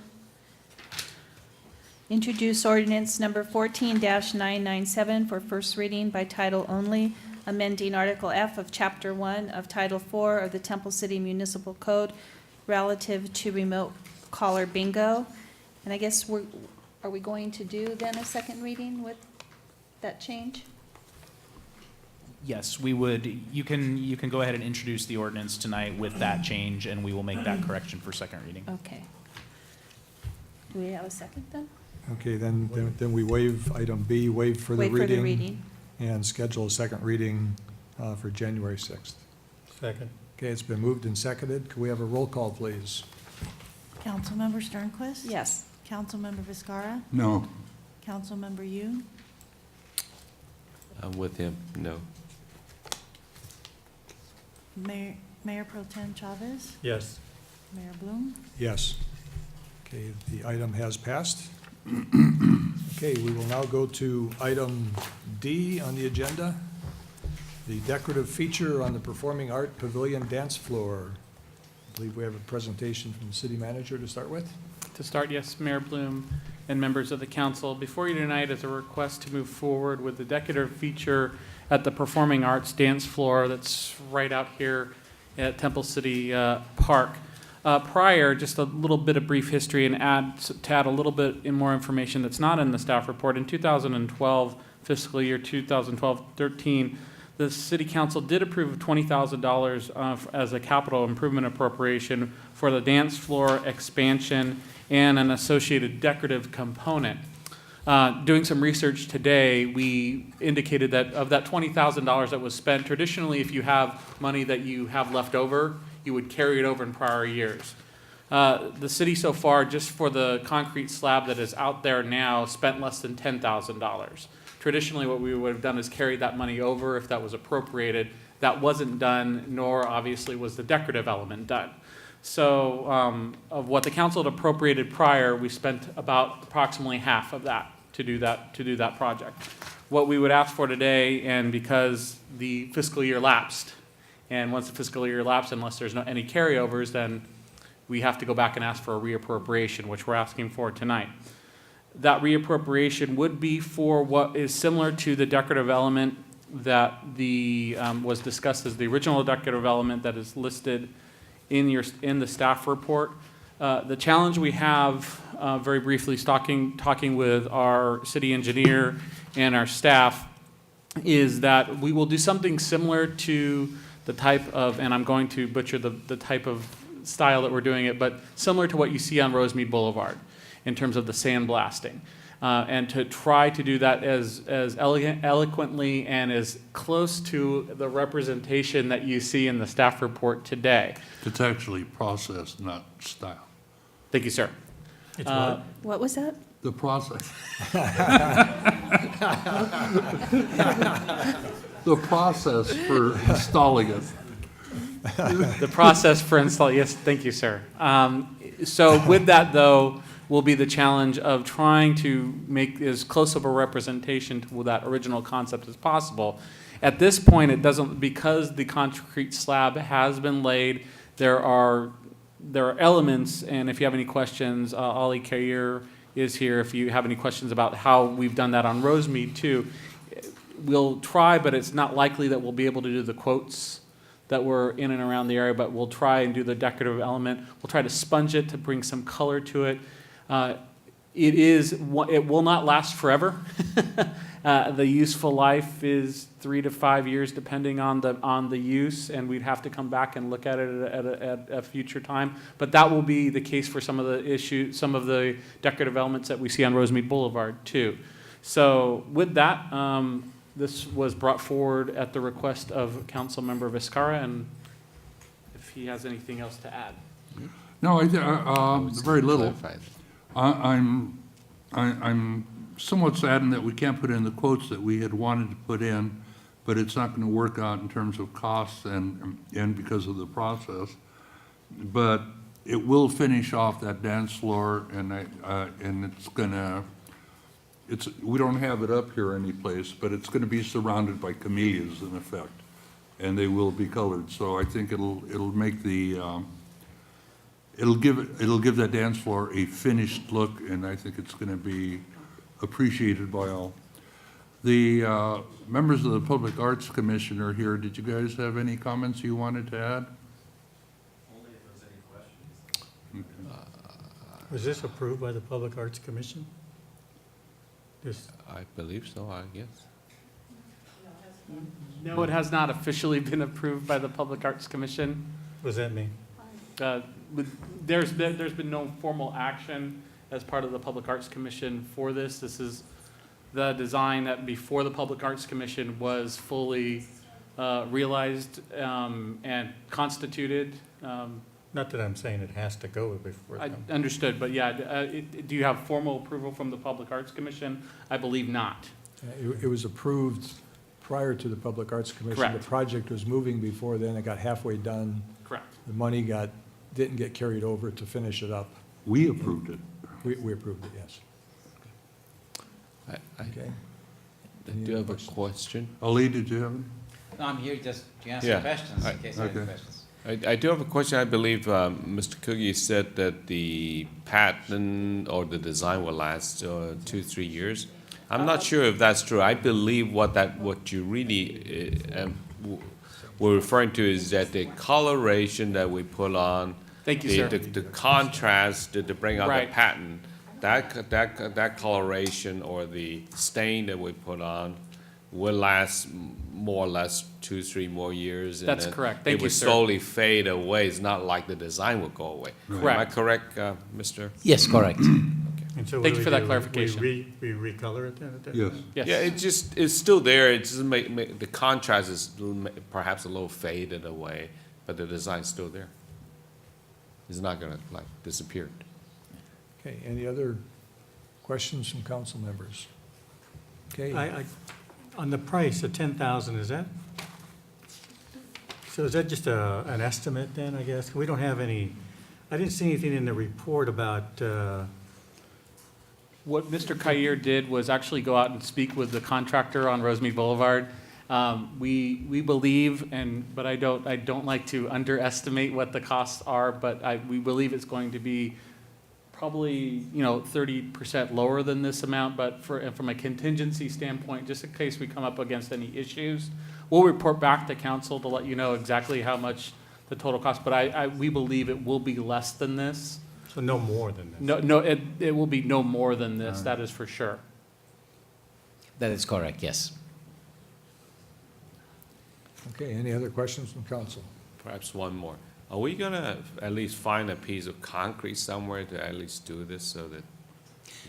introduce ordinance number 14-997 for first reading by title only, amending Article F of Chapter 1 of Title 4 of the Temple City Municipal Code relative to remote collar bingo. And I guess are we going to do then a second reading with that change? Yes, we would. You can go ahead and introduce the ordinance tonight with that change, and we will make that correction for second reading. Okay. Do we have a second then? Okay, then we waive item B, waive for the Wait for the reading, reading. and schedule a second reading for January 6th. Second. Okay, it's been moved and seconded. Could we have a roll call, please? Councilmember Sternquist? Yes. Councilmember Viscara? No. Councilmember Yu? I'm with him, no. Mayor Pro Tem Chavez? Yes. Mayor Bloom? Yes. Okay, the item has passed. Okay, we will now go to item D on the agenda. the decorative feature on the Performing Art Pavilion dance floor. I believe we have a presentation from the city manager to start with. To start, yes, Mayor Bloom and members of the council, before you tonight is a request to move forward with the decorative feature at the Performing Arts dance floor that's right out here at Temple City Park. Prior, just a little bit of brief history and to add a little bit in more information that's not in the staff report. In 2012, fiscal year 2012-13, the city council did approve $20,000 as a capital improvement appropriation for the dance floor expansion and an associated decorative component. Doing some research today, we indicated that of that $20,000 that was spent, traditionally if you have money that you have left over, you would carry it over in prior years. The city so far, just for the concrete slab that is out there now, spent less than $10,000. Traditionally, what we would have done is carry that money over if that was appropriated. That wasn't done, nor obviously was the decorative element done. So of what the council had appropriated prior, we spent about approximately half of that to do that project. What we would ask for today, and because the fiscal year lapsed, and once the fiscal year lapsed, unless there's any carryovers, then we have to go back and ask for a reappropriation, which we're asking for tonight. That reappropriation would be for what is similar to the decorative element that was discussed as the original decorative element that is listed in the staff report. The challenge we have, very briefly, is talking with our city engineer and our staff, is that we will do something similar to the type of, and I'm going to butcher the type of style that we're doing it, but similar to what you see on Rosemead Boulevard in terms of the sandblasting. And to try to do that as eloquently and as close to the representation that you see in the staff report today. It's actually process, not style. Thank you, sir. It's what? What was that? The process. The process for installing it. The process for installing, yes, thank you, sir. So with that, though, will be the challenge of trying to make as close of a representation to that original concept as possible. At this point, it doesn't, because the concrete slab has been laid, there are elements, and if you have any questions, Ali Kayer is here. If you have any questions about how we've done that on Rosemead too, we'll try, but it's not likely that we'll be able to do the quotes that were in and around the area, but we'll try and do the decorative element. We'll try to sponge it to bring some color to it. It will not last forever. The useful life is 3 to 5 years, depending on the use, and we'd have to come back and look at it at a future time. But that will be the case for some of the decorative elements that we see on Rosemead Boulevard too. So with that, this was brought forward at the request of Councilmember Vizcarra, and if he has anything else to add. No, very little. I'm somewhat saddened that we can't put in the quotes that we had wanted to put in, but it's not going to work out in terms of costs and because of the process. But it will finish off that dance floor, and it's gonna. We don't have it up here anyplace, but it's going to be surrounded by camellias in effect, and they will be colored. So I think it'll make the it'll give that dance floor a finished look, and I think it's going to be appreciated by all. The members of the Public Arts Commission are here. Did you guys have any comments you wanted to add? Only if there's any questions. Was this approved by the Public Arts Commission? I believe so, I guess. No, it has not officially been approved by the Public Arts Commission. What does that mean? There's been no formal action as part of the Public Arts Commission for this. This is the design that before the Public Arts Commission was fully realized and constituted. Not that I'm saying it has to go before. I understood, but yeah, do you have formal approval from the Public Arts Commission? I believe not. It was approved prior to the Public Arts Commission. Correct. The project was moving before then. It got halfway done. Correct. The money didn't get carried over to finish it up. We approved it. We approved it, yes. Okay. I do have a question. Ali, did you have any? No, I'm here just to answer Yeah. questions, in case you have any Okay. questions. I do have a question. I believe Mr. Cook, you said that the patent or the design will last 2-3 years. I'm not sure if that's true. I believe what you really were referring to is that the coloration that we put on, Thank you, sir. the contrast to bring out Right. the patent, that coloration or the stain that we put on will last more or less 2-3 more years. And That's then correct. Thank it you, would sir. slowly fade away. It's not like the design will go away. Am I correct, Mr.? Yes, correct. And so what Thank do you we for that do? clarification. We recolor it then at that Yes. point? Yes. Yeah, it's still there. It just the contrast is perhaps a little faded away, but the design's still there. It's not gonna like disappear. Okay, any other questions from council members? Okay. On the price of 10,000, is that just an estimate then, I guess? We don't have any, I didn't see anything in the report about, What Mr. Kyer did was actually go out and speak with the contractor on Rosemead Boulevard. We believe, but I don't like to underestimate what the costs are, but we believe it's going to be probably, 30% lower than this amount, but from a contingency standpoint, just in case we come up against any issues, we'll report back to council to let you know exactly how much the total cost, but we believe it will be less than this. so no more than that? No, it will be no more than this, that is for sure. That is correct, yes. Okay, any other questions from council? Perhaps one more. Are we gonna at least find a piece of concrete somewhere to at least do this so that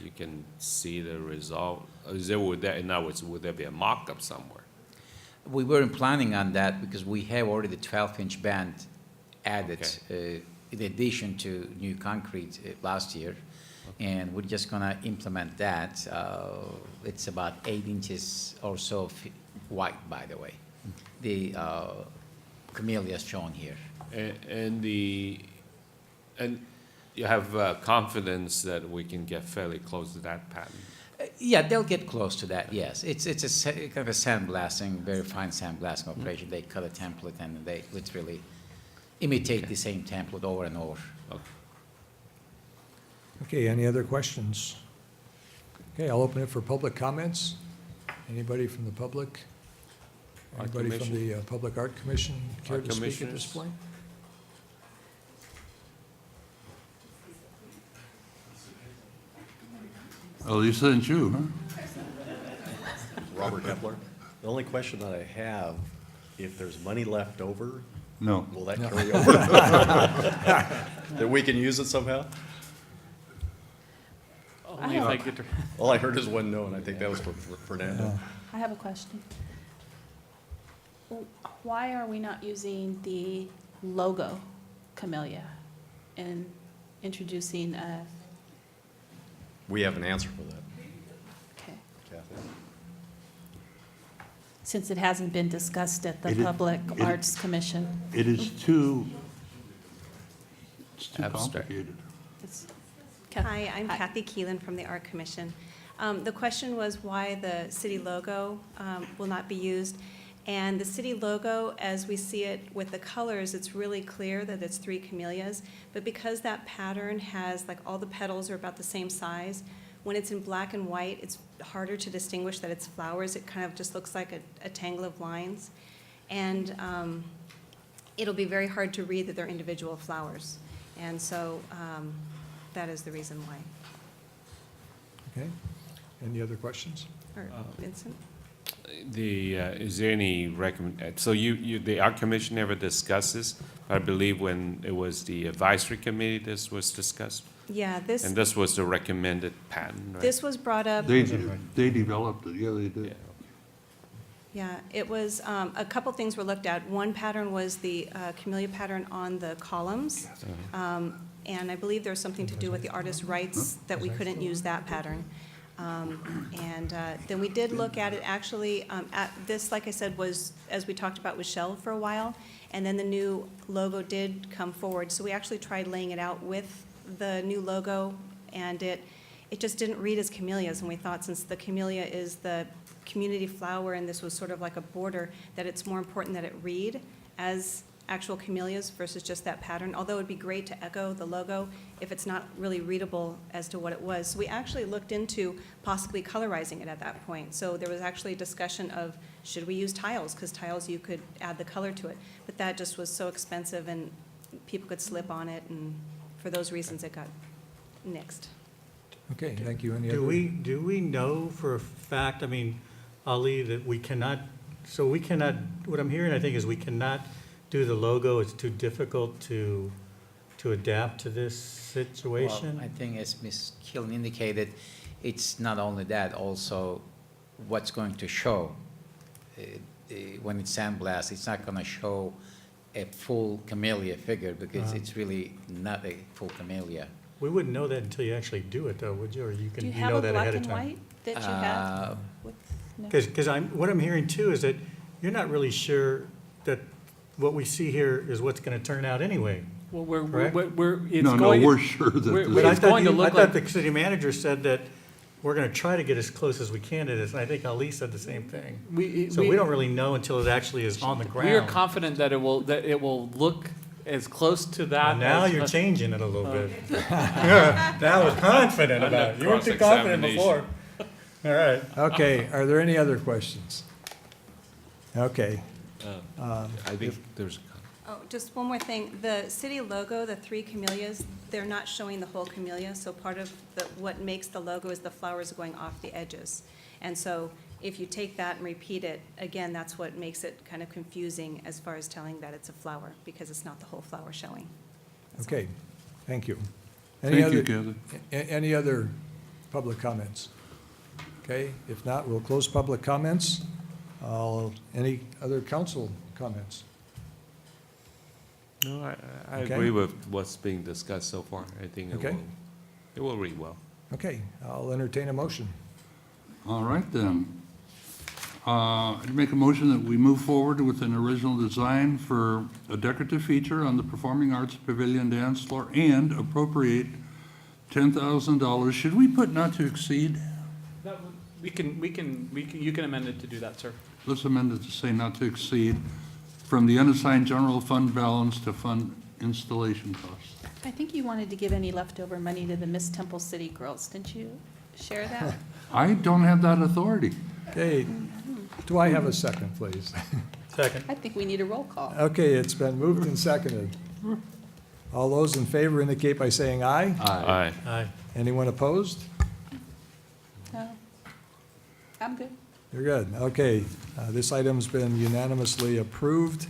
you can see the result? In other words, would there be a mock-up somewhere? We weren't planning on that because we have already the 12-inch band added in addition to new concrete last year. And we're just gonna implement that. It's about 8 inches or so wide, by the way. The camellia shown here. And you have confidence that we can get fairly close to that pattern? Yeah, they'll get close to that, yes. It's kind of a sandblasting, very fine sandblasting operation. They cut a template and they literally imitate the same template over and over. Okay, any other questions? Okay, I'll open it for public comments. Anybody from the public? Art Anybody from Commission? the Public Art Commission care Art to speak at this Commissioners? point? Oh, Lisa and you, huh? Robert Hepler. The only question that I have, if there's money left over, No. will that No. carry over? That we can use it somehow? Only if I get to. All I heard is one no, and I think that was for Fernando. I have a question. Why are we not using the logo camellia and introducing a, We have an answer for that, okay, Kathy. since it hasn't been discussed at the It is- Public it- Arts Commission? It is too Abstract. complicated. It's- Hi, I'm Kathy Keelan from the Art Commission. The question was why the city logo will not be used. And the city logo, as we see it with the colors, it's really clear that it's 3 camellias. But because that pattern has, like, all the petals are about the same size, when it's in black and white, it's harder to distinguish that it's flowers. It kind of just looks like a tangle of lines. And it'll be very hard to read that they're individual flowers. And so that is the reason why. Okay, any other questions? Or Vincent? Is there any so the Art Commission never discussed this? I believe when it was the advisory committee, this was discussed? Yeah, And this was the recommended pattern, right? this was brought up. They developed it, yeah, they did. Yeah, it was, a couple things were looked at. One pattern was the camellia pattern on the columns. And I believe there's something to do with the artist's rights that we couldn't use that pattern. And then we did look at it, actually, at this, like I said, was, as we talked about, was shelved for a while. And then the new logo did come forward. So we actually tried laying it out with the new logo, and it just didn't read as camellias. And we thought, since the camellia is the community flower and this was sort of like a border, that it's more important that it read as actual camellias versus just that pattern, although it'd be great to echo the logo if it's not really readable as to what it was. So we actually looked into possibly colorizing it at that point. So there was actually a discussion of, should we use tiles? Because tiles, you could add the color to it. But that just was so expensive and people could slip on it, and for those reasons, it got nixed. Okay, thank you. Any Do other? do we know for a fact, I mean, Ali, that we cannot, what I'm hearing, I think, is we cannot do the logo, it's too difficult to adapt to this situation? Well, I think as Ms. Killen indicated, it's not only that, also what's going to show. When it's sandblasted, it's not going to show a full camellia figure because it's really not a full camellia. We wouldn't know that until you actually do it, though, would you? Or you Do you can have know a that black ahead of and time? white that you have? with- no? Because what I'm hearing too is that you're not really sure that what we see here is what's going to turn out anyway. Well, Correct? it's No, going. we're sure that we're- this- But I It's going to I look thought like, the city manager said that we're going to try to get as close as we can to this, and I think Ali said the same thing. So we don't really know until it actually is on the ground. we are confident that it will look as close to that. And now as- you're changing it a little bit. Now we're confident about it. You weren't too confident before. All right. Okay, are there any other questions? Okay. I think there's, Oh, just one more thing. The city logo, the 3 camellias, they're not showing the whole camellia. So part of what makes the logo is the flowers going off the edges. And so if you take that and repeat it, again, that's what makes it kind of confusing as far as telling that it's a flower, because it's not the whole flower showing. Okay, thank you. Thank you, Kathy. Any other public comments? Okay, if not, we'll close public comments. Any other council comments? no, I Okay. agree with what's being discussed so far. I think Okay. it will read well. Okay, I'll entertain a motion. All right, then. I'd make a motion that we move forward with an original design for a decorative feature on the Performing Arts Pavilion dance floor and appropriate $10,000. Should we put not to exceed? You can amend it to do that, sir. Let's amend it to say not to exceed from the unassigned general fund balance to fund installation costs. I think you wanted to give any leftover money to the Miss Temple City girls. Didn't you share that? I don't have that authority. Okay, do I have a second, please? Second. I think we need a roll call. Okay, it's been moved and seconded. All those in favor indicate by saying aye. Aye. Aye. Anyone opposed? No. I'm good. You're good, okay. This item's been unanimously approved.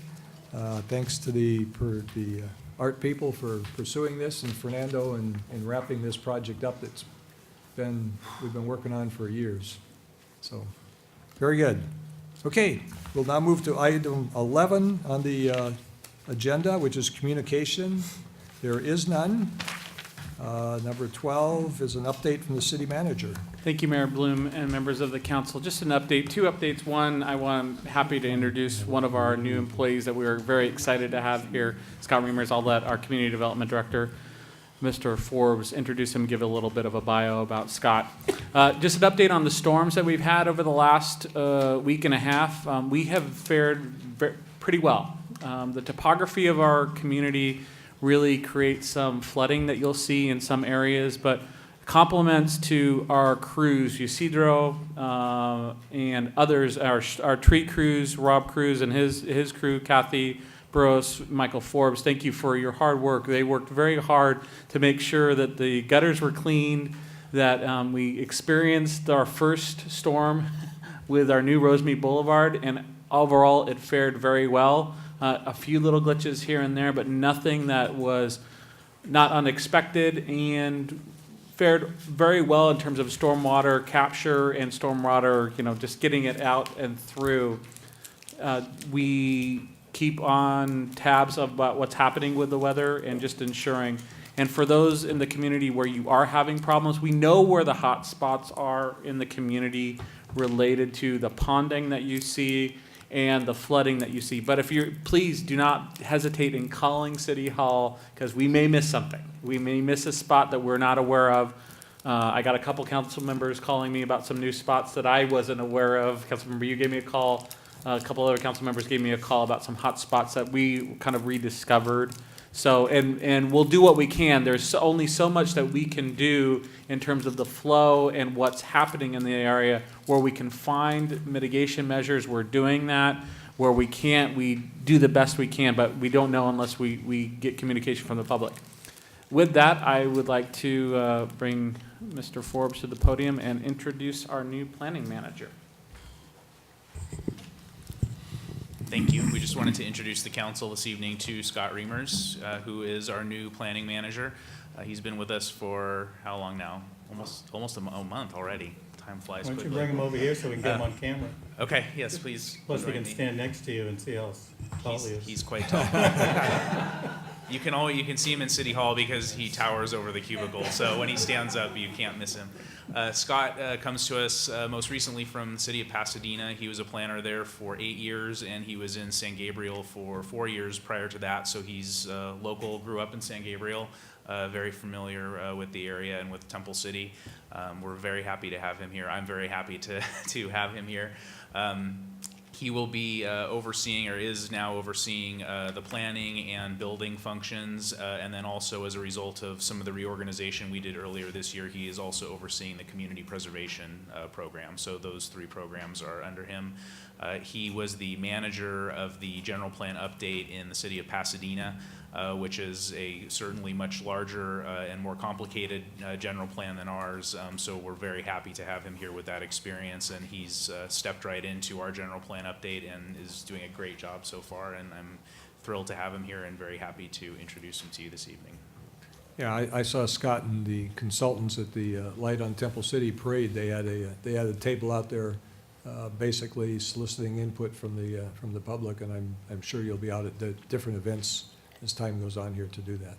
Thanks to the art people for pursuing this, and Fernando in wrapping this project up that's we've been working on for years. So, very good. Okay, we'll now move to item 11 on the agenda, which is communication. There is none. Number 12 is an update from the city manager. Thank you, Mayor Bloom and members of the council. Just an update, 2 updates. One, I'm happy to introduce one of our new employees that we are very excited to have here, Scott Reimers. I'll let our community development director, Mr. Forbes, introduce him, give a little bit of a bio about Scott. Just an update on the storms that we've had over the last week and a half. We have fared pretty well. The topography of our community really creates some flooding that you'll see in some areas, but compliments to our crews, Ysidro and others, our tree crews, Rob Cruz and his crew, Kathy Burros, Michael Forbes. Thank you for your hard work. They worked very hard to make sure that the gutters were cleaned, that we experienced our first storm with our new Rosemead Boulevard, and overall it fared very well. A few little glitches here and there, but nothing that was not unexpected, and fared very well in terms of stormwater capture and stormwater, just getting it out and through. We keep on tabs about what's happening with the weather and just ensuring. And for those in the community where you are having problems, we know where the hot spots are in the community related to the ponding that you see and the flooding that you see. But please do not hesitate in calling City Hall, because we may miss something. We may miss a spot that we're not aware of. I got a couple council members calling me about some new spots that I wasn't aware of. Councilmember, you gave me a call. A couple other council members gave me a call about some hot spots that we kind of rediscovered. So, and we'll do what we can. There's only so much that we can do in terms of the flow and what's happening in the area. Where we can find mitigation measures, we're doing that. Where we can't, we do the best we can, but we don't know unless we get communication from the public. With that, I would like to bring Mr. Forbes to the podium and introduce our new planning manager. Thank you. We just wanted to introduce the council this evening to Scott Reimers, who is our new planning manager. He's been with us for how long now? Almost a month already. Time flies Why don't quickly. you bring him over here so we can get him on camera? Okay, yes, please. Plus, we join can me. stand next to you and see how tall he is. He's quite tall. You can see him in City Hall because he towers over the cubicle. So when he stands up, you can't miss him. Scott comes to us most recently from the city of Pasadena. He was a planner there for 8 years, and he was in San Gabriel for 4 years prior to that. So he's local, grew up in San Gabriel, very familiar with the area and with Temple City. We're very happy to have him here. I'm very happy to have him here. He will be overseeing, or is now overseeing, the planning and building functions, and then also as a result of some of the reorganization we did earlier this year, he is also overseeing the community preservation program. So those 3 programs are under him. He was the manager of the general plan update in the city of Pasadena, which is a certainly much larger and more complicated general plan than ours. So we're very happy to have him here with that experience, and he's stepped right into our general plan update and is doing a great job so far, and I'm thrilled to have him here and very happy to introduce him to you this evening. Yeah, I saw Scott and the consultants at the Light on Temple City Parade. They had a table out there, basically soliciting input from the public, and I'm sure you'll be out at the different events as time goes on here to do that.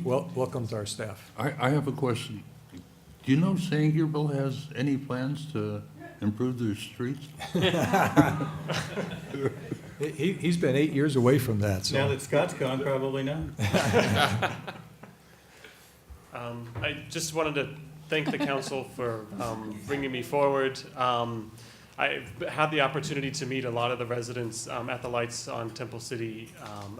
Well, welcome to our staff. I have a question. Do you know San Gabriel has any plans to improve their streets? He's been 8 years away from that, so. Now that Scott's gone, probably not. I just wanted to thank the council for bringing me forward. I had the opportunity to meet a lot of the residents at the Lights on Temple City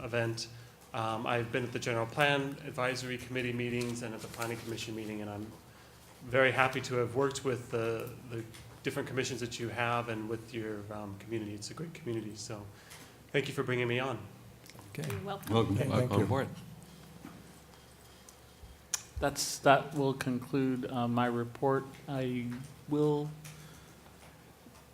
event. I've been at the General Plan Advisory Committee meetings and at the Planning Commission meeting, and I'm very happy to have worked with the different commissions that you have and with your community. It's a great community, so thank you for bringing me on. Okay. You're welcome. Welcome. Thank Welcome you. aboard. That will conclude my report.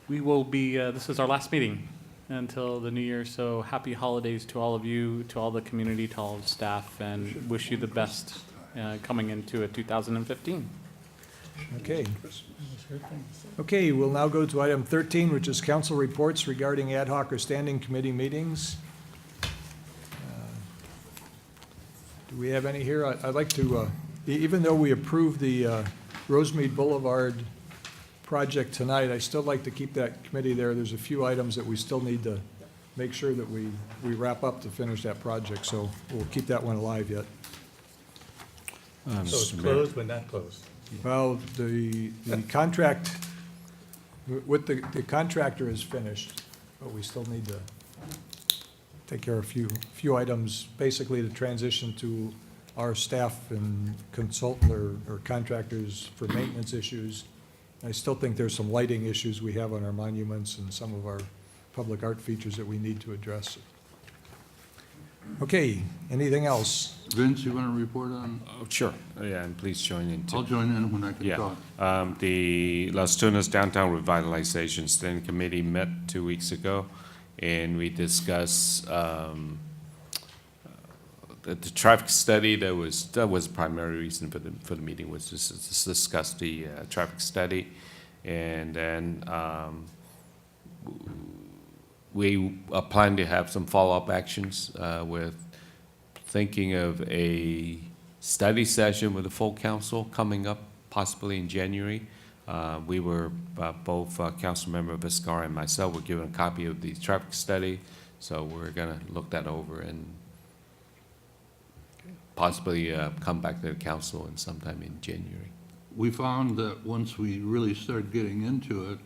We will be, this is our last meeting until the new year, so happy holidays to all of you, to all the community, to all the staff, and wish you the best coming into 2015. Okay. Okay, we'll now go to item 13, which is council reports regarding ad hoc or standing committee meetings. Do we have any here? I'd like to, even though we approved the Rosemead Boulevard project tonight, I still like to keep that committee there. There's a few items that we still need to make sure that we wrap up to finish that project, so we'll keep that one alive yet. So it's closed but not closed. Well, the contract, with the contractor is finished, but we still need to take care of a few items, basically to transition to our staff and consultant or contractors for maintenance issues. I still think there's some lighting issues we have on our monuments and some of our public art features that we need to address. Okay, anything else? Vince, you want to report on? Oh, sure. Yeah, and please join in too. I'll join in when I can Yeah. talk. The Las Tunas Downtown Revitalization Standing Committee met 2 weeks ago, and we discussed the traffic study. That was the primary reason for the meeting, was just to discuss the traffic study, and then we plan to have some follow-up actions with thinking of a study session with the full council coming up possibly in January. We were, both Councilmember Viscar and myself were given a copy of the traffic study, so we're going to look that over and possibly come back to the council in sometime in January. We found that once we really started getting into it,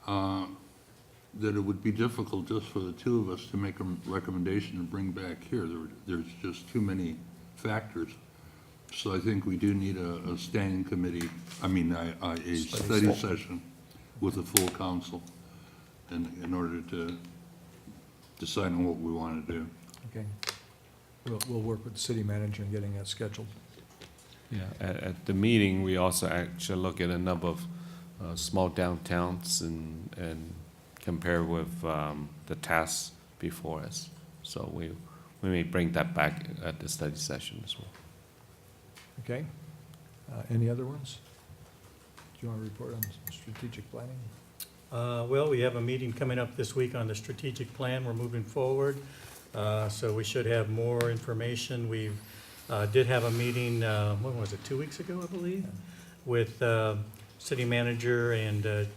that it would be difficult just for the two of us to make a recommendation and bring back here. There's just too many factors. So I think we do need a standing committee, a study session with a full council in order to decide on what we want to do. Okay. We'll work with the city manager in getting that scheduled. Yeah, at the meeting, we also actually look at a number of small downtowns and compare with the tasks before us. So we may bring that back at the study session as well. Okay. Any other ones? Do you want to report on strategic planning? Well, we have a meeting coming up this week on the strategic plan. We're moving forward. So we should have more information. We did have a meeting, when was it, 2 weeks ago, I believe, with city manager and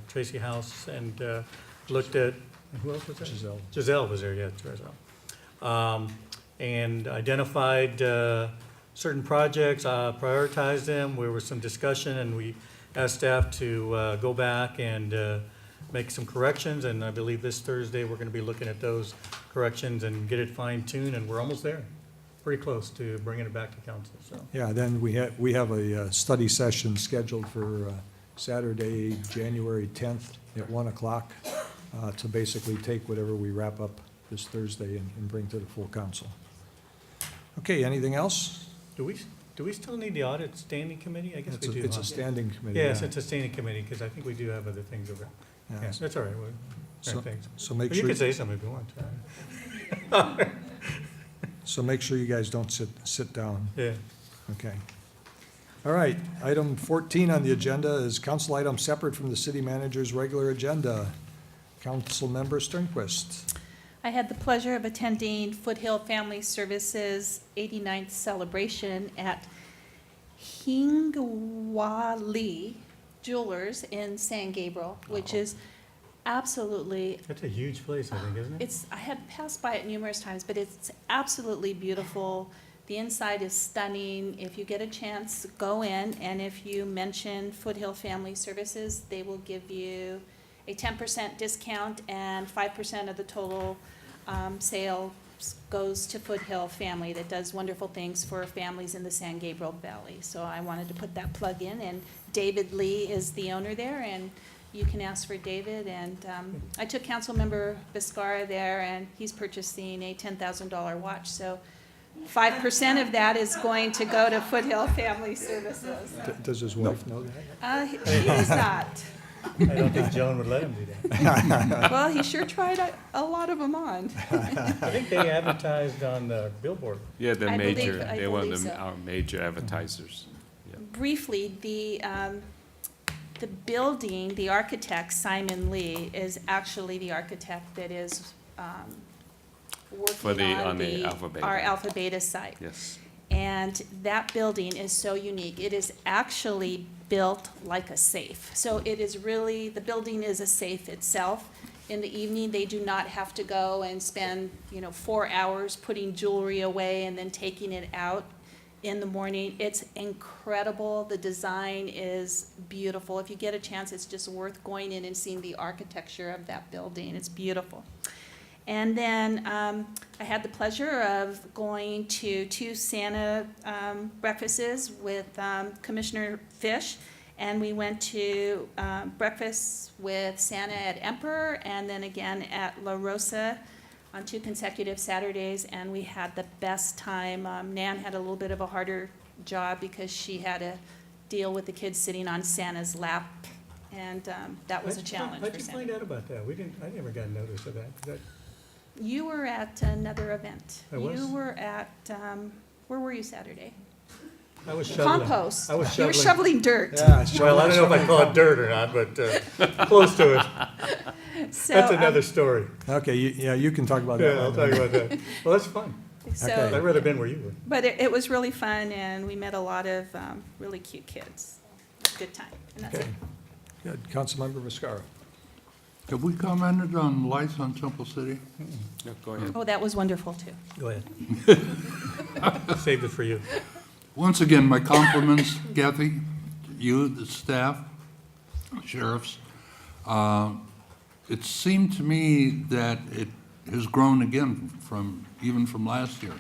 Tracy House, and looked at, who else was there? Giselle. Giselle was there, yeah, Giselle. And identified certain projects, prioritized them. There was some discussion, and we asked staff to go back and make some corrections, and I believe this Thursday, we're gonna be looking at those corrections and get it fine-tuned, and we're almost there. Pretty close to bringing it back to council, so. Yeah, then we have a study session scheduled for Saturday, January 10th at 1 o'clock to basically take whatever we wrap up this Thursday and bring to the full council. Okay, anything else? Do we still need the audit standing committee? I guess we do. It's huh? a standing committee. Yes, yeah. it's a standing committee, because I think we do have other things over. Yeah. Yes, that's all right. So- Thanks. so make But you sure- can say something if you want. So make sure you guys don't sit down. Yeah. Okay. All right, item 14 on the agenda is council item separate from the city manager's regular agenda. Councilmember Sternquist. I had the pleasure of attending Foothill Family Services 89th celebration at Hingwali Jewelers in San Gabriel, which is absolutely, That's a huge place, I think, isn't it? I had passed by it numerous times, but it's absolutely beautiful. The inside is stunning. If you get a chance, go in, and if you mention Foothill Family Services, they will give you a 10% discount, and 5% of the total sale goes to Foothill Family that does wonderful things for families in the San Gabriel Valley. So I wanted to put that plug in, and David Lee is the owner there, and you can ask for David. And I took Councilmember Viscara there, and he's purchasing a $10,000 watch. So 5% of that is going to go to Foothill Family Services. Does his wife know that? He is not. I don't think Joan would let him do that. Well, he sure tried a lot of them on. I think they advertised on the billboard. Yeah, they're I major, believe- I they're one of believe the, so. our major advertisers. Yeah. Briefly, the building, the architect, Simon Lee, is actually the architect that is working on the Alpha Beta. our Alpha Beta site. Yes. And that building is so unique. It is actually built like a safe. So it is really, the building is a safe itself. In the evening, they do not have to go and spend, 4 hours putting jewelry away and then taking it out in the morning. It's incredible. The design is beautiful. If you get a chance, it's just worth going in and seeing the architecture of that building. It's beautiful. And then I had the pleasure of going to 2 Santa breakfasts with Commissioner Fish, and we went to breakfast with Santa at Emperor, and then again at La Rosa on 2 consecutive Saturdays, and we had the best time. Nan had a little bit of a harder job because she had to deal with the kids sitting on Santa's lap, and that was a challenge How'd for you Santa. find out about that? I never got notice of that. You were at another event. I was? You were at, where were you Saturday? I was shoveling. Compost. I was You were shoveling. shoveling dirt. Yeah, Well, I don't know if I call it dirt or not, but close to it. So, That's another story. Okay, you can talk about that. Yeah, I'll talk about that. Well, that's fun. So, I'd rather been where you were. but it was really fun, and we met a lot of really cute kids. Good time. And that's Okay, it. good. Councilmember Viscara. Have we commented on lights on Temple City? No, go ahead. Oh, that was wonderful, too. Go ahead. Saved it for you. Once again, my compliments, Kathy, you, the staff, sheriffs. It seemed to me that it has grown again even from last year.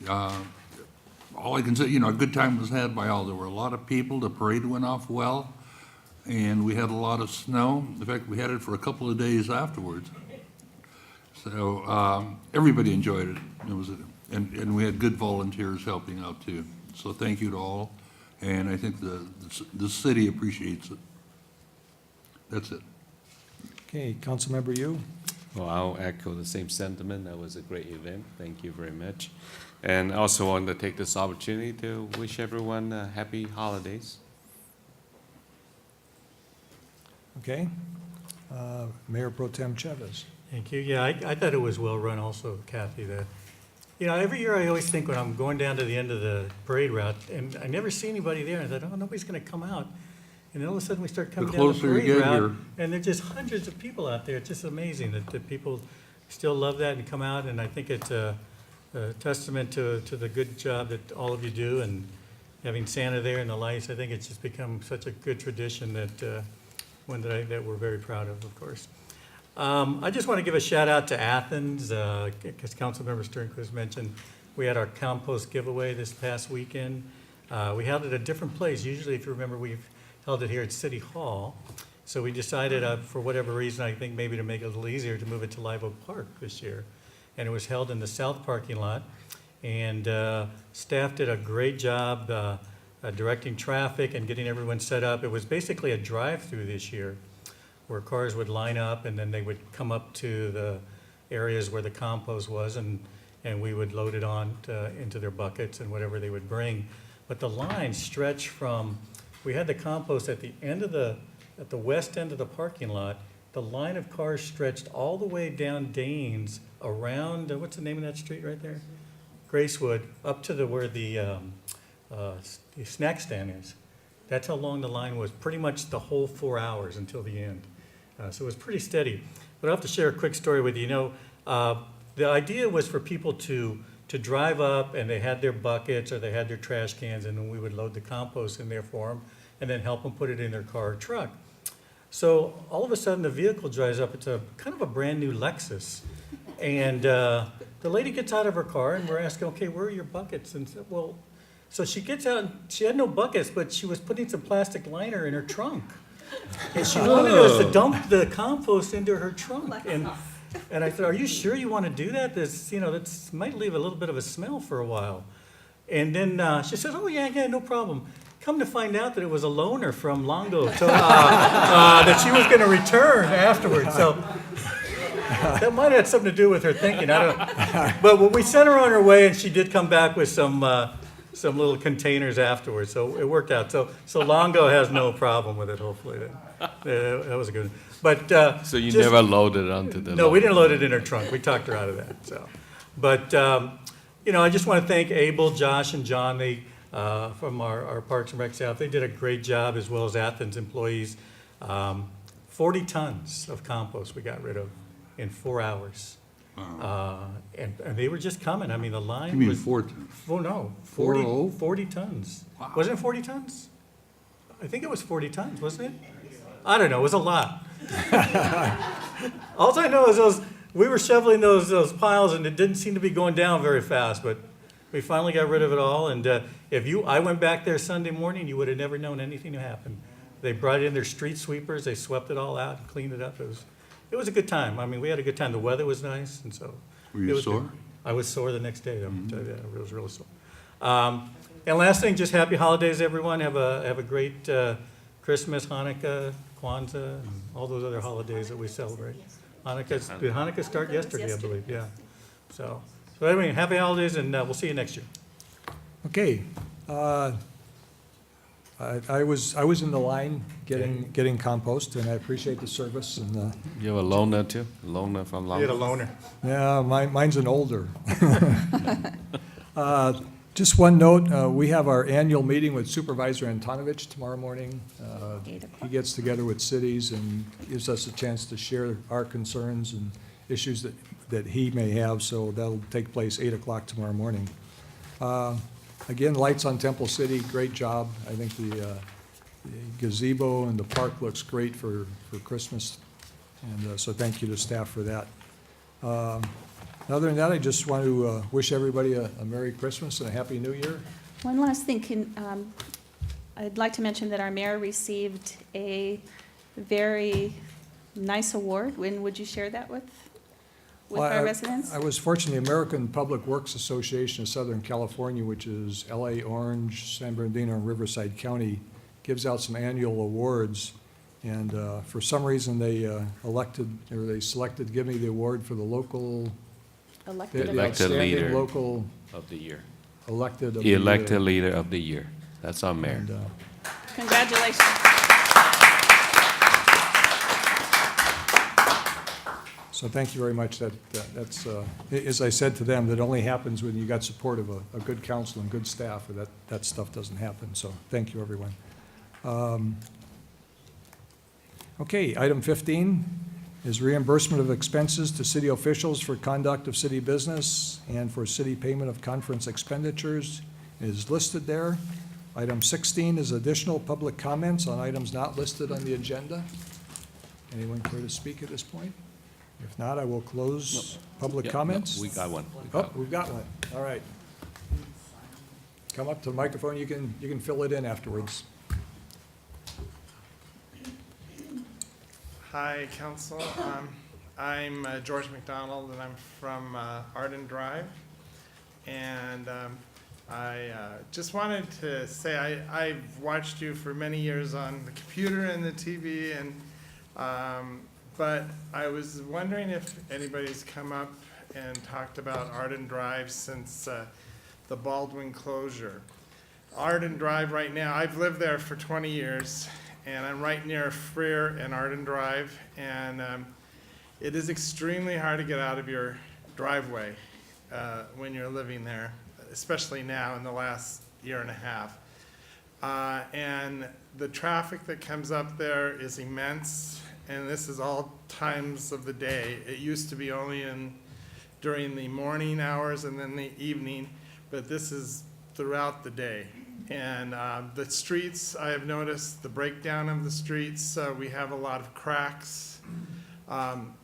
All I can say, a good time was had by all. There were a lot of people. The parade went off well, and we had a lot of snow. In fact, we had it for a couple of days afterwards. So everybody enjoyed it. And we had good volunteers helping out too. So thank you to all, and I think the city appreciates it. That's it. Okay, Councilmember Yu? Well, I'll echo the same sentiment. That was a great event. Thank you very much. And I also want to take this opportunity to wish everyone happy holidays. Okay. Mayor Pro Tem Chavez. Thank you. Yeah, I thought it was well-run also, Kathy. Every year I always think when I'm going down to the end of the parade route, and I never see anybody there, and I thought, oh, nobody's going to come out. And then all of a sudden we start coming down the closer you parade get route, here. and there's just hundreds of people out there. It's just amazing that people still love that and come out, and I think it's a testament to the good job that all of you do, and having Santa there and the lights. I think it's just become such a good tradition that we're very proud of course. I just want to give a shout out to Athens, because Councilmember Sternquist mentioned we had our compost giveaway this past weekend. We held it at a different place. Usually, if you remember, we've held it here at City Hall. So we decided, for whatever reason, I think maybe to make it a little easier, to move it to Live Oak Park this year. And it was held in the south parking lot. And staff did a great job directing traffic and getting everyone set up. It was basically a drive-through this year, where cars would line up and then they would come up to the areas where the compost was, and we would load it on into their buckets and whatever they would bring. But the line stretched from, we had the compost at the west end of the parking lot. The line of cars stretched all the way down Danes around, what's the name of that street right there? Gracewood, up to where the snack stand is. That's how long the line was, pretty much the whole 4 hours until the end. So it was pretty steady. But I'll have to share a quick story with you. The idea was for people to drive up, and they had their buckets or they had their trash cans, and then we would load the compost in there for them and then help them put it in their car or truck. So all of a sudden the vehicle drives up. It's kind of a brand new Lexus. And the lady gets out of her car, and we're asking, okay, where are your buckets? And said, well, so she gets out, and she had no buckets, but she was putting some plastic liner in her trunk. And she wanted us to dump the compost into her trunk. And I said, are you sure you want to do that? That might leave a little bit of a smell for a while. And then she says, oh, yeah, no problem. Come to find out that it was a loaner from Longo that she was going to return afterwards. So that might have had something to do with her thinking. I don't know. But when we sent her on her way, and she did come back with some little containers afterwards, so it worked out. So Longo has no problem with it, hopefully. That was a good one. But, so you never loaded it onto the No, we didn't load it in her trunk. We talked her out of that. So, but, I just want to thank Abel, Josh, and John from our Parks and Rec staff. They did a great job, as well as Athens employees. 40 tons of compost we got rid of in 4 hours. And they were just coming. I mean, the line You mean was... 4 tons? Oh, no, 40 tons. Wow. Wasn't it 40 tons? I think it was 40 tons, wasn't it? I don't know, it was a lot. All I know is we were shoveling those piles, and it didn't seem to be going down very fast, but we finally got rid of it all. And I went back there Sunday morning, you would have never known anything happened. They brought in their street sweepers, they swept it all out and cleaned it up. It was a good time. I mean, we had a good time. The weather was nice, and so. Were you sore? I was sore the next day. I was really sore. And last thing, just happy holidays, everyone. Have a great Christmas, Hanukkah, Kwanzaa, and all those other holidays that we celebrate. Did Hanukkah start yesterday, I believe? Yeah. So anyway, happy holidays, and we'll see you next year. Okay. I was in the line getting compost, and I appreciate the service. And you have a loaner too? A loaner from Longo? You had a loaner. yeah, mine's an older. Just one note, we have our annual meeting with Supervisor Antonovich tomorrow morning. He gets together with cities and gives us a chance to share our concerns and issues that he may have, so that'll take place 8 o'clock tomorrow morning. Again, lights on Temple City, great job. I think the gazebo and the park looks great for Christmas, and so thank you to staff for that. Other than that, I just want to wish everybody a Merry Christmas and a Happy New Year. One last thing, I'd like to mention that our mayor received a very nice award. When would you share that with Well, our residents? I was fortunate, the American Public Works Association of Southern California, which is LA, Orange, San Bernardino, and Riverside County, gives out some annual awards. And for some reason, they they selected to give me the award for the local. Elected the Elected outstanding leader local of the year. elected of the Elected year. leader of the year. That's our mayor. And, Congratulations. so thank you very much. That's, as I said to them, that only happens when you got support of a good council and good staff, or that stuff doesn't happen. So thank you, everyone. Okay, item 15 is reimbursement of expenses to city officials for conduct of city business and for city payment of conference expenditures. It is listed there. Item 16 is additional public comments on items not listed on the agenda. Anyone care to speak at this point? If not, I will close public Yeah, comments. no, we got one. Oh, we've got one. All right. Come up to the microphone. You can fill it in afterwards. Hi, Council. I'm George McDonald, and I'm from Arden Drive. And I just wanted to say I've watched you for many years on the computer and the TV, and but I was wondering if anybody's come up and talked about Arden Drive since the Baldwin closure. Arden Drive right now, I've lived there for 20 years. And I'm right near Freer and Arden Drive, and it is extremely hard to get out of your driveway when you're living there, especially now in the last year and a half. And the traffic that comes up there is immense, and this is all times of the day. It used to be only during the morning hours and then the evening, but this is throughout the day. And the streets, I have noticed the breakdown of the streets. We have a lot of cracks.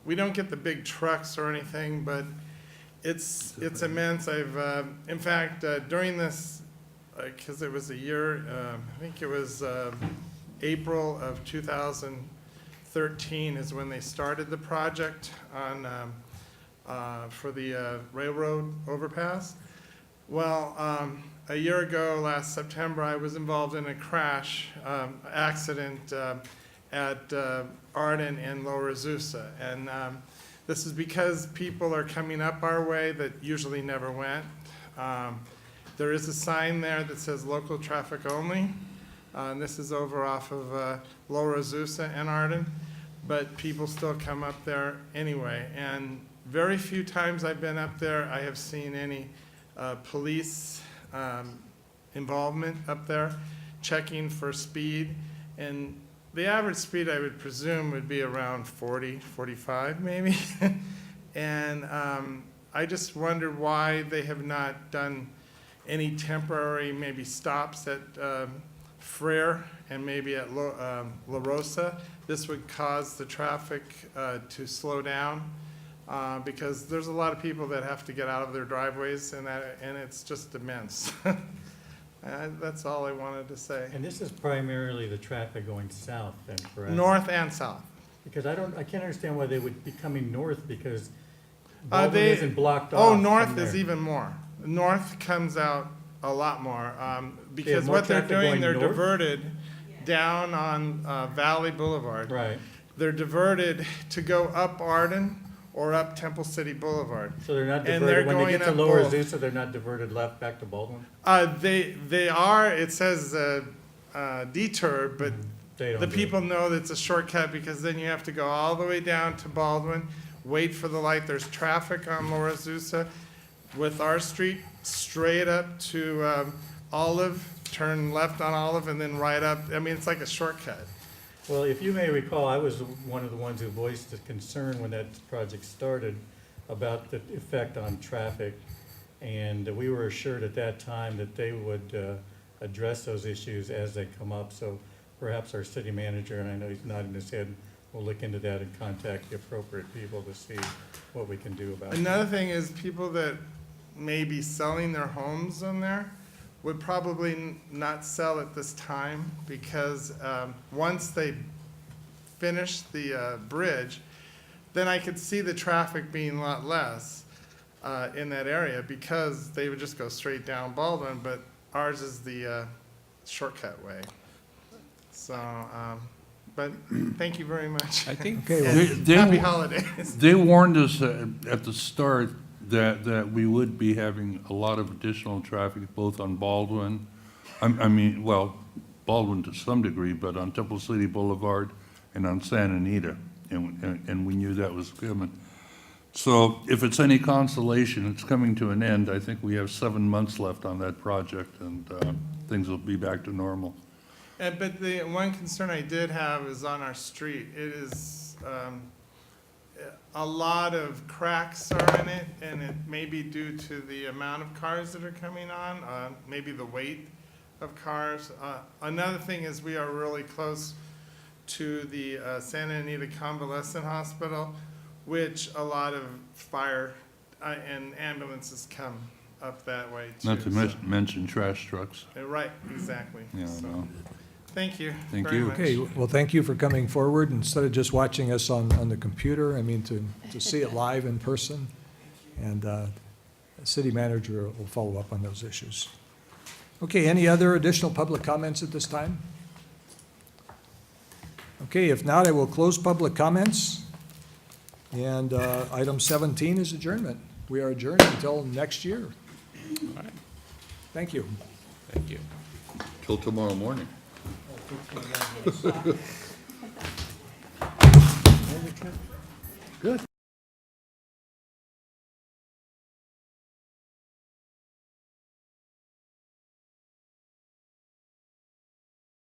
We don't get the big trucks or anything, but it's immense. In fact, during this, because it was a year, I think it was April of 2013 is when they started the project for the railroad overpass. Well, a year ago, last September, I was involved in a crash accident at Arden and Lower Azusa. And this is because people are coming up our way that usually never went. There is a sign there that says local traffic only. And this is over off of Lower Azusa and Arden. But people still come up there anyway. And very few times I've been up there, I have seen any police involvement up there, checking for speed. And the average speed, I would presume, would be around 40, 45 maybe. And I just wonder why they have not done any temporary maybe stops at Freer and maybe at La Rosa. This would cause the traffic to slow down. Because there's a lot of people that have to get out of their driveways, and it's just immense. That's all I wanted to say. And this is primarily the traffic going south then, correct? North and south. Because I can't understand why they would be coming north, because Baldwin isn't blocked off. Oh, from north there. is even more. North comes out a lot more, because more what they're traffic doing, going they're north? diverted down on Valley Boulevard. Right. They're diverted to go up Arden or up Temple City Boulevard. So they're not And diverted, when they going get to up Lower both. Azusa, they're not diverted left back to Baldwin? They are, it says detour, but They don't the do it. people know that it's a shortcut, because then you have to go all the way down to Baldwin, wait for the light. There's traffic on Lower Azusa with our street straight up to Olive, turn left on Olive, and then right up. I mean, it's like a shortcut. Well, if you may recall, I was one of the ones who voiced the concern when that project started about the effect on traffic. And we were assured at that time that they would address those issues as they come up. So perhaps our city manager, and I know he's nodding his head, will look into that and contact the appropriate people to see what we can do about it. Another thing is people that may be selling their homes on there would probably not sell at this time because once they finish the bridge, then I could see the traffic being a lot less in that area because they would just go straight down Baldwin, but ours is the shortcut way. So, but thank you very much. I think And They- happy holidays. They warned us at the start that we would be having a lot of additional traffic both on Baldwin, I mean, well, Baldwin to some degree, but on Temple City Boulevard and on Santa Anita, and we knew that was coming. So if it's any consolation, it's coming to an end. I think we have 7 months left on that project, and things will be back to normal. But the one concern I did have is on our street. It is, a lot of cracks are in it, and it may be due to the amount of cars that are coming on, maybe the weight of cars. Another thing is we are really close to the Santa Anita Convalescent Hospital, which a lot of fire and ambulances come up that way too. Not to mention trash trucks. Right, exactly. Yeah, So, no. thank you Thank very you. much. Okay, well, thank you for coming forward instead of just watching us on the computer. I mean, to see it live in person. And the city manager will follow up on those issues. Okay, any other additional public comments at this time? Okay, if not, I will close public comments. And item 17 is adjournment. We are adjourned until next year. Thank you. Thank you. Till tomorrow morning. Good.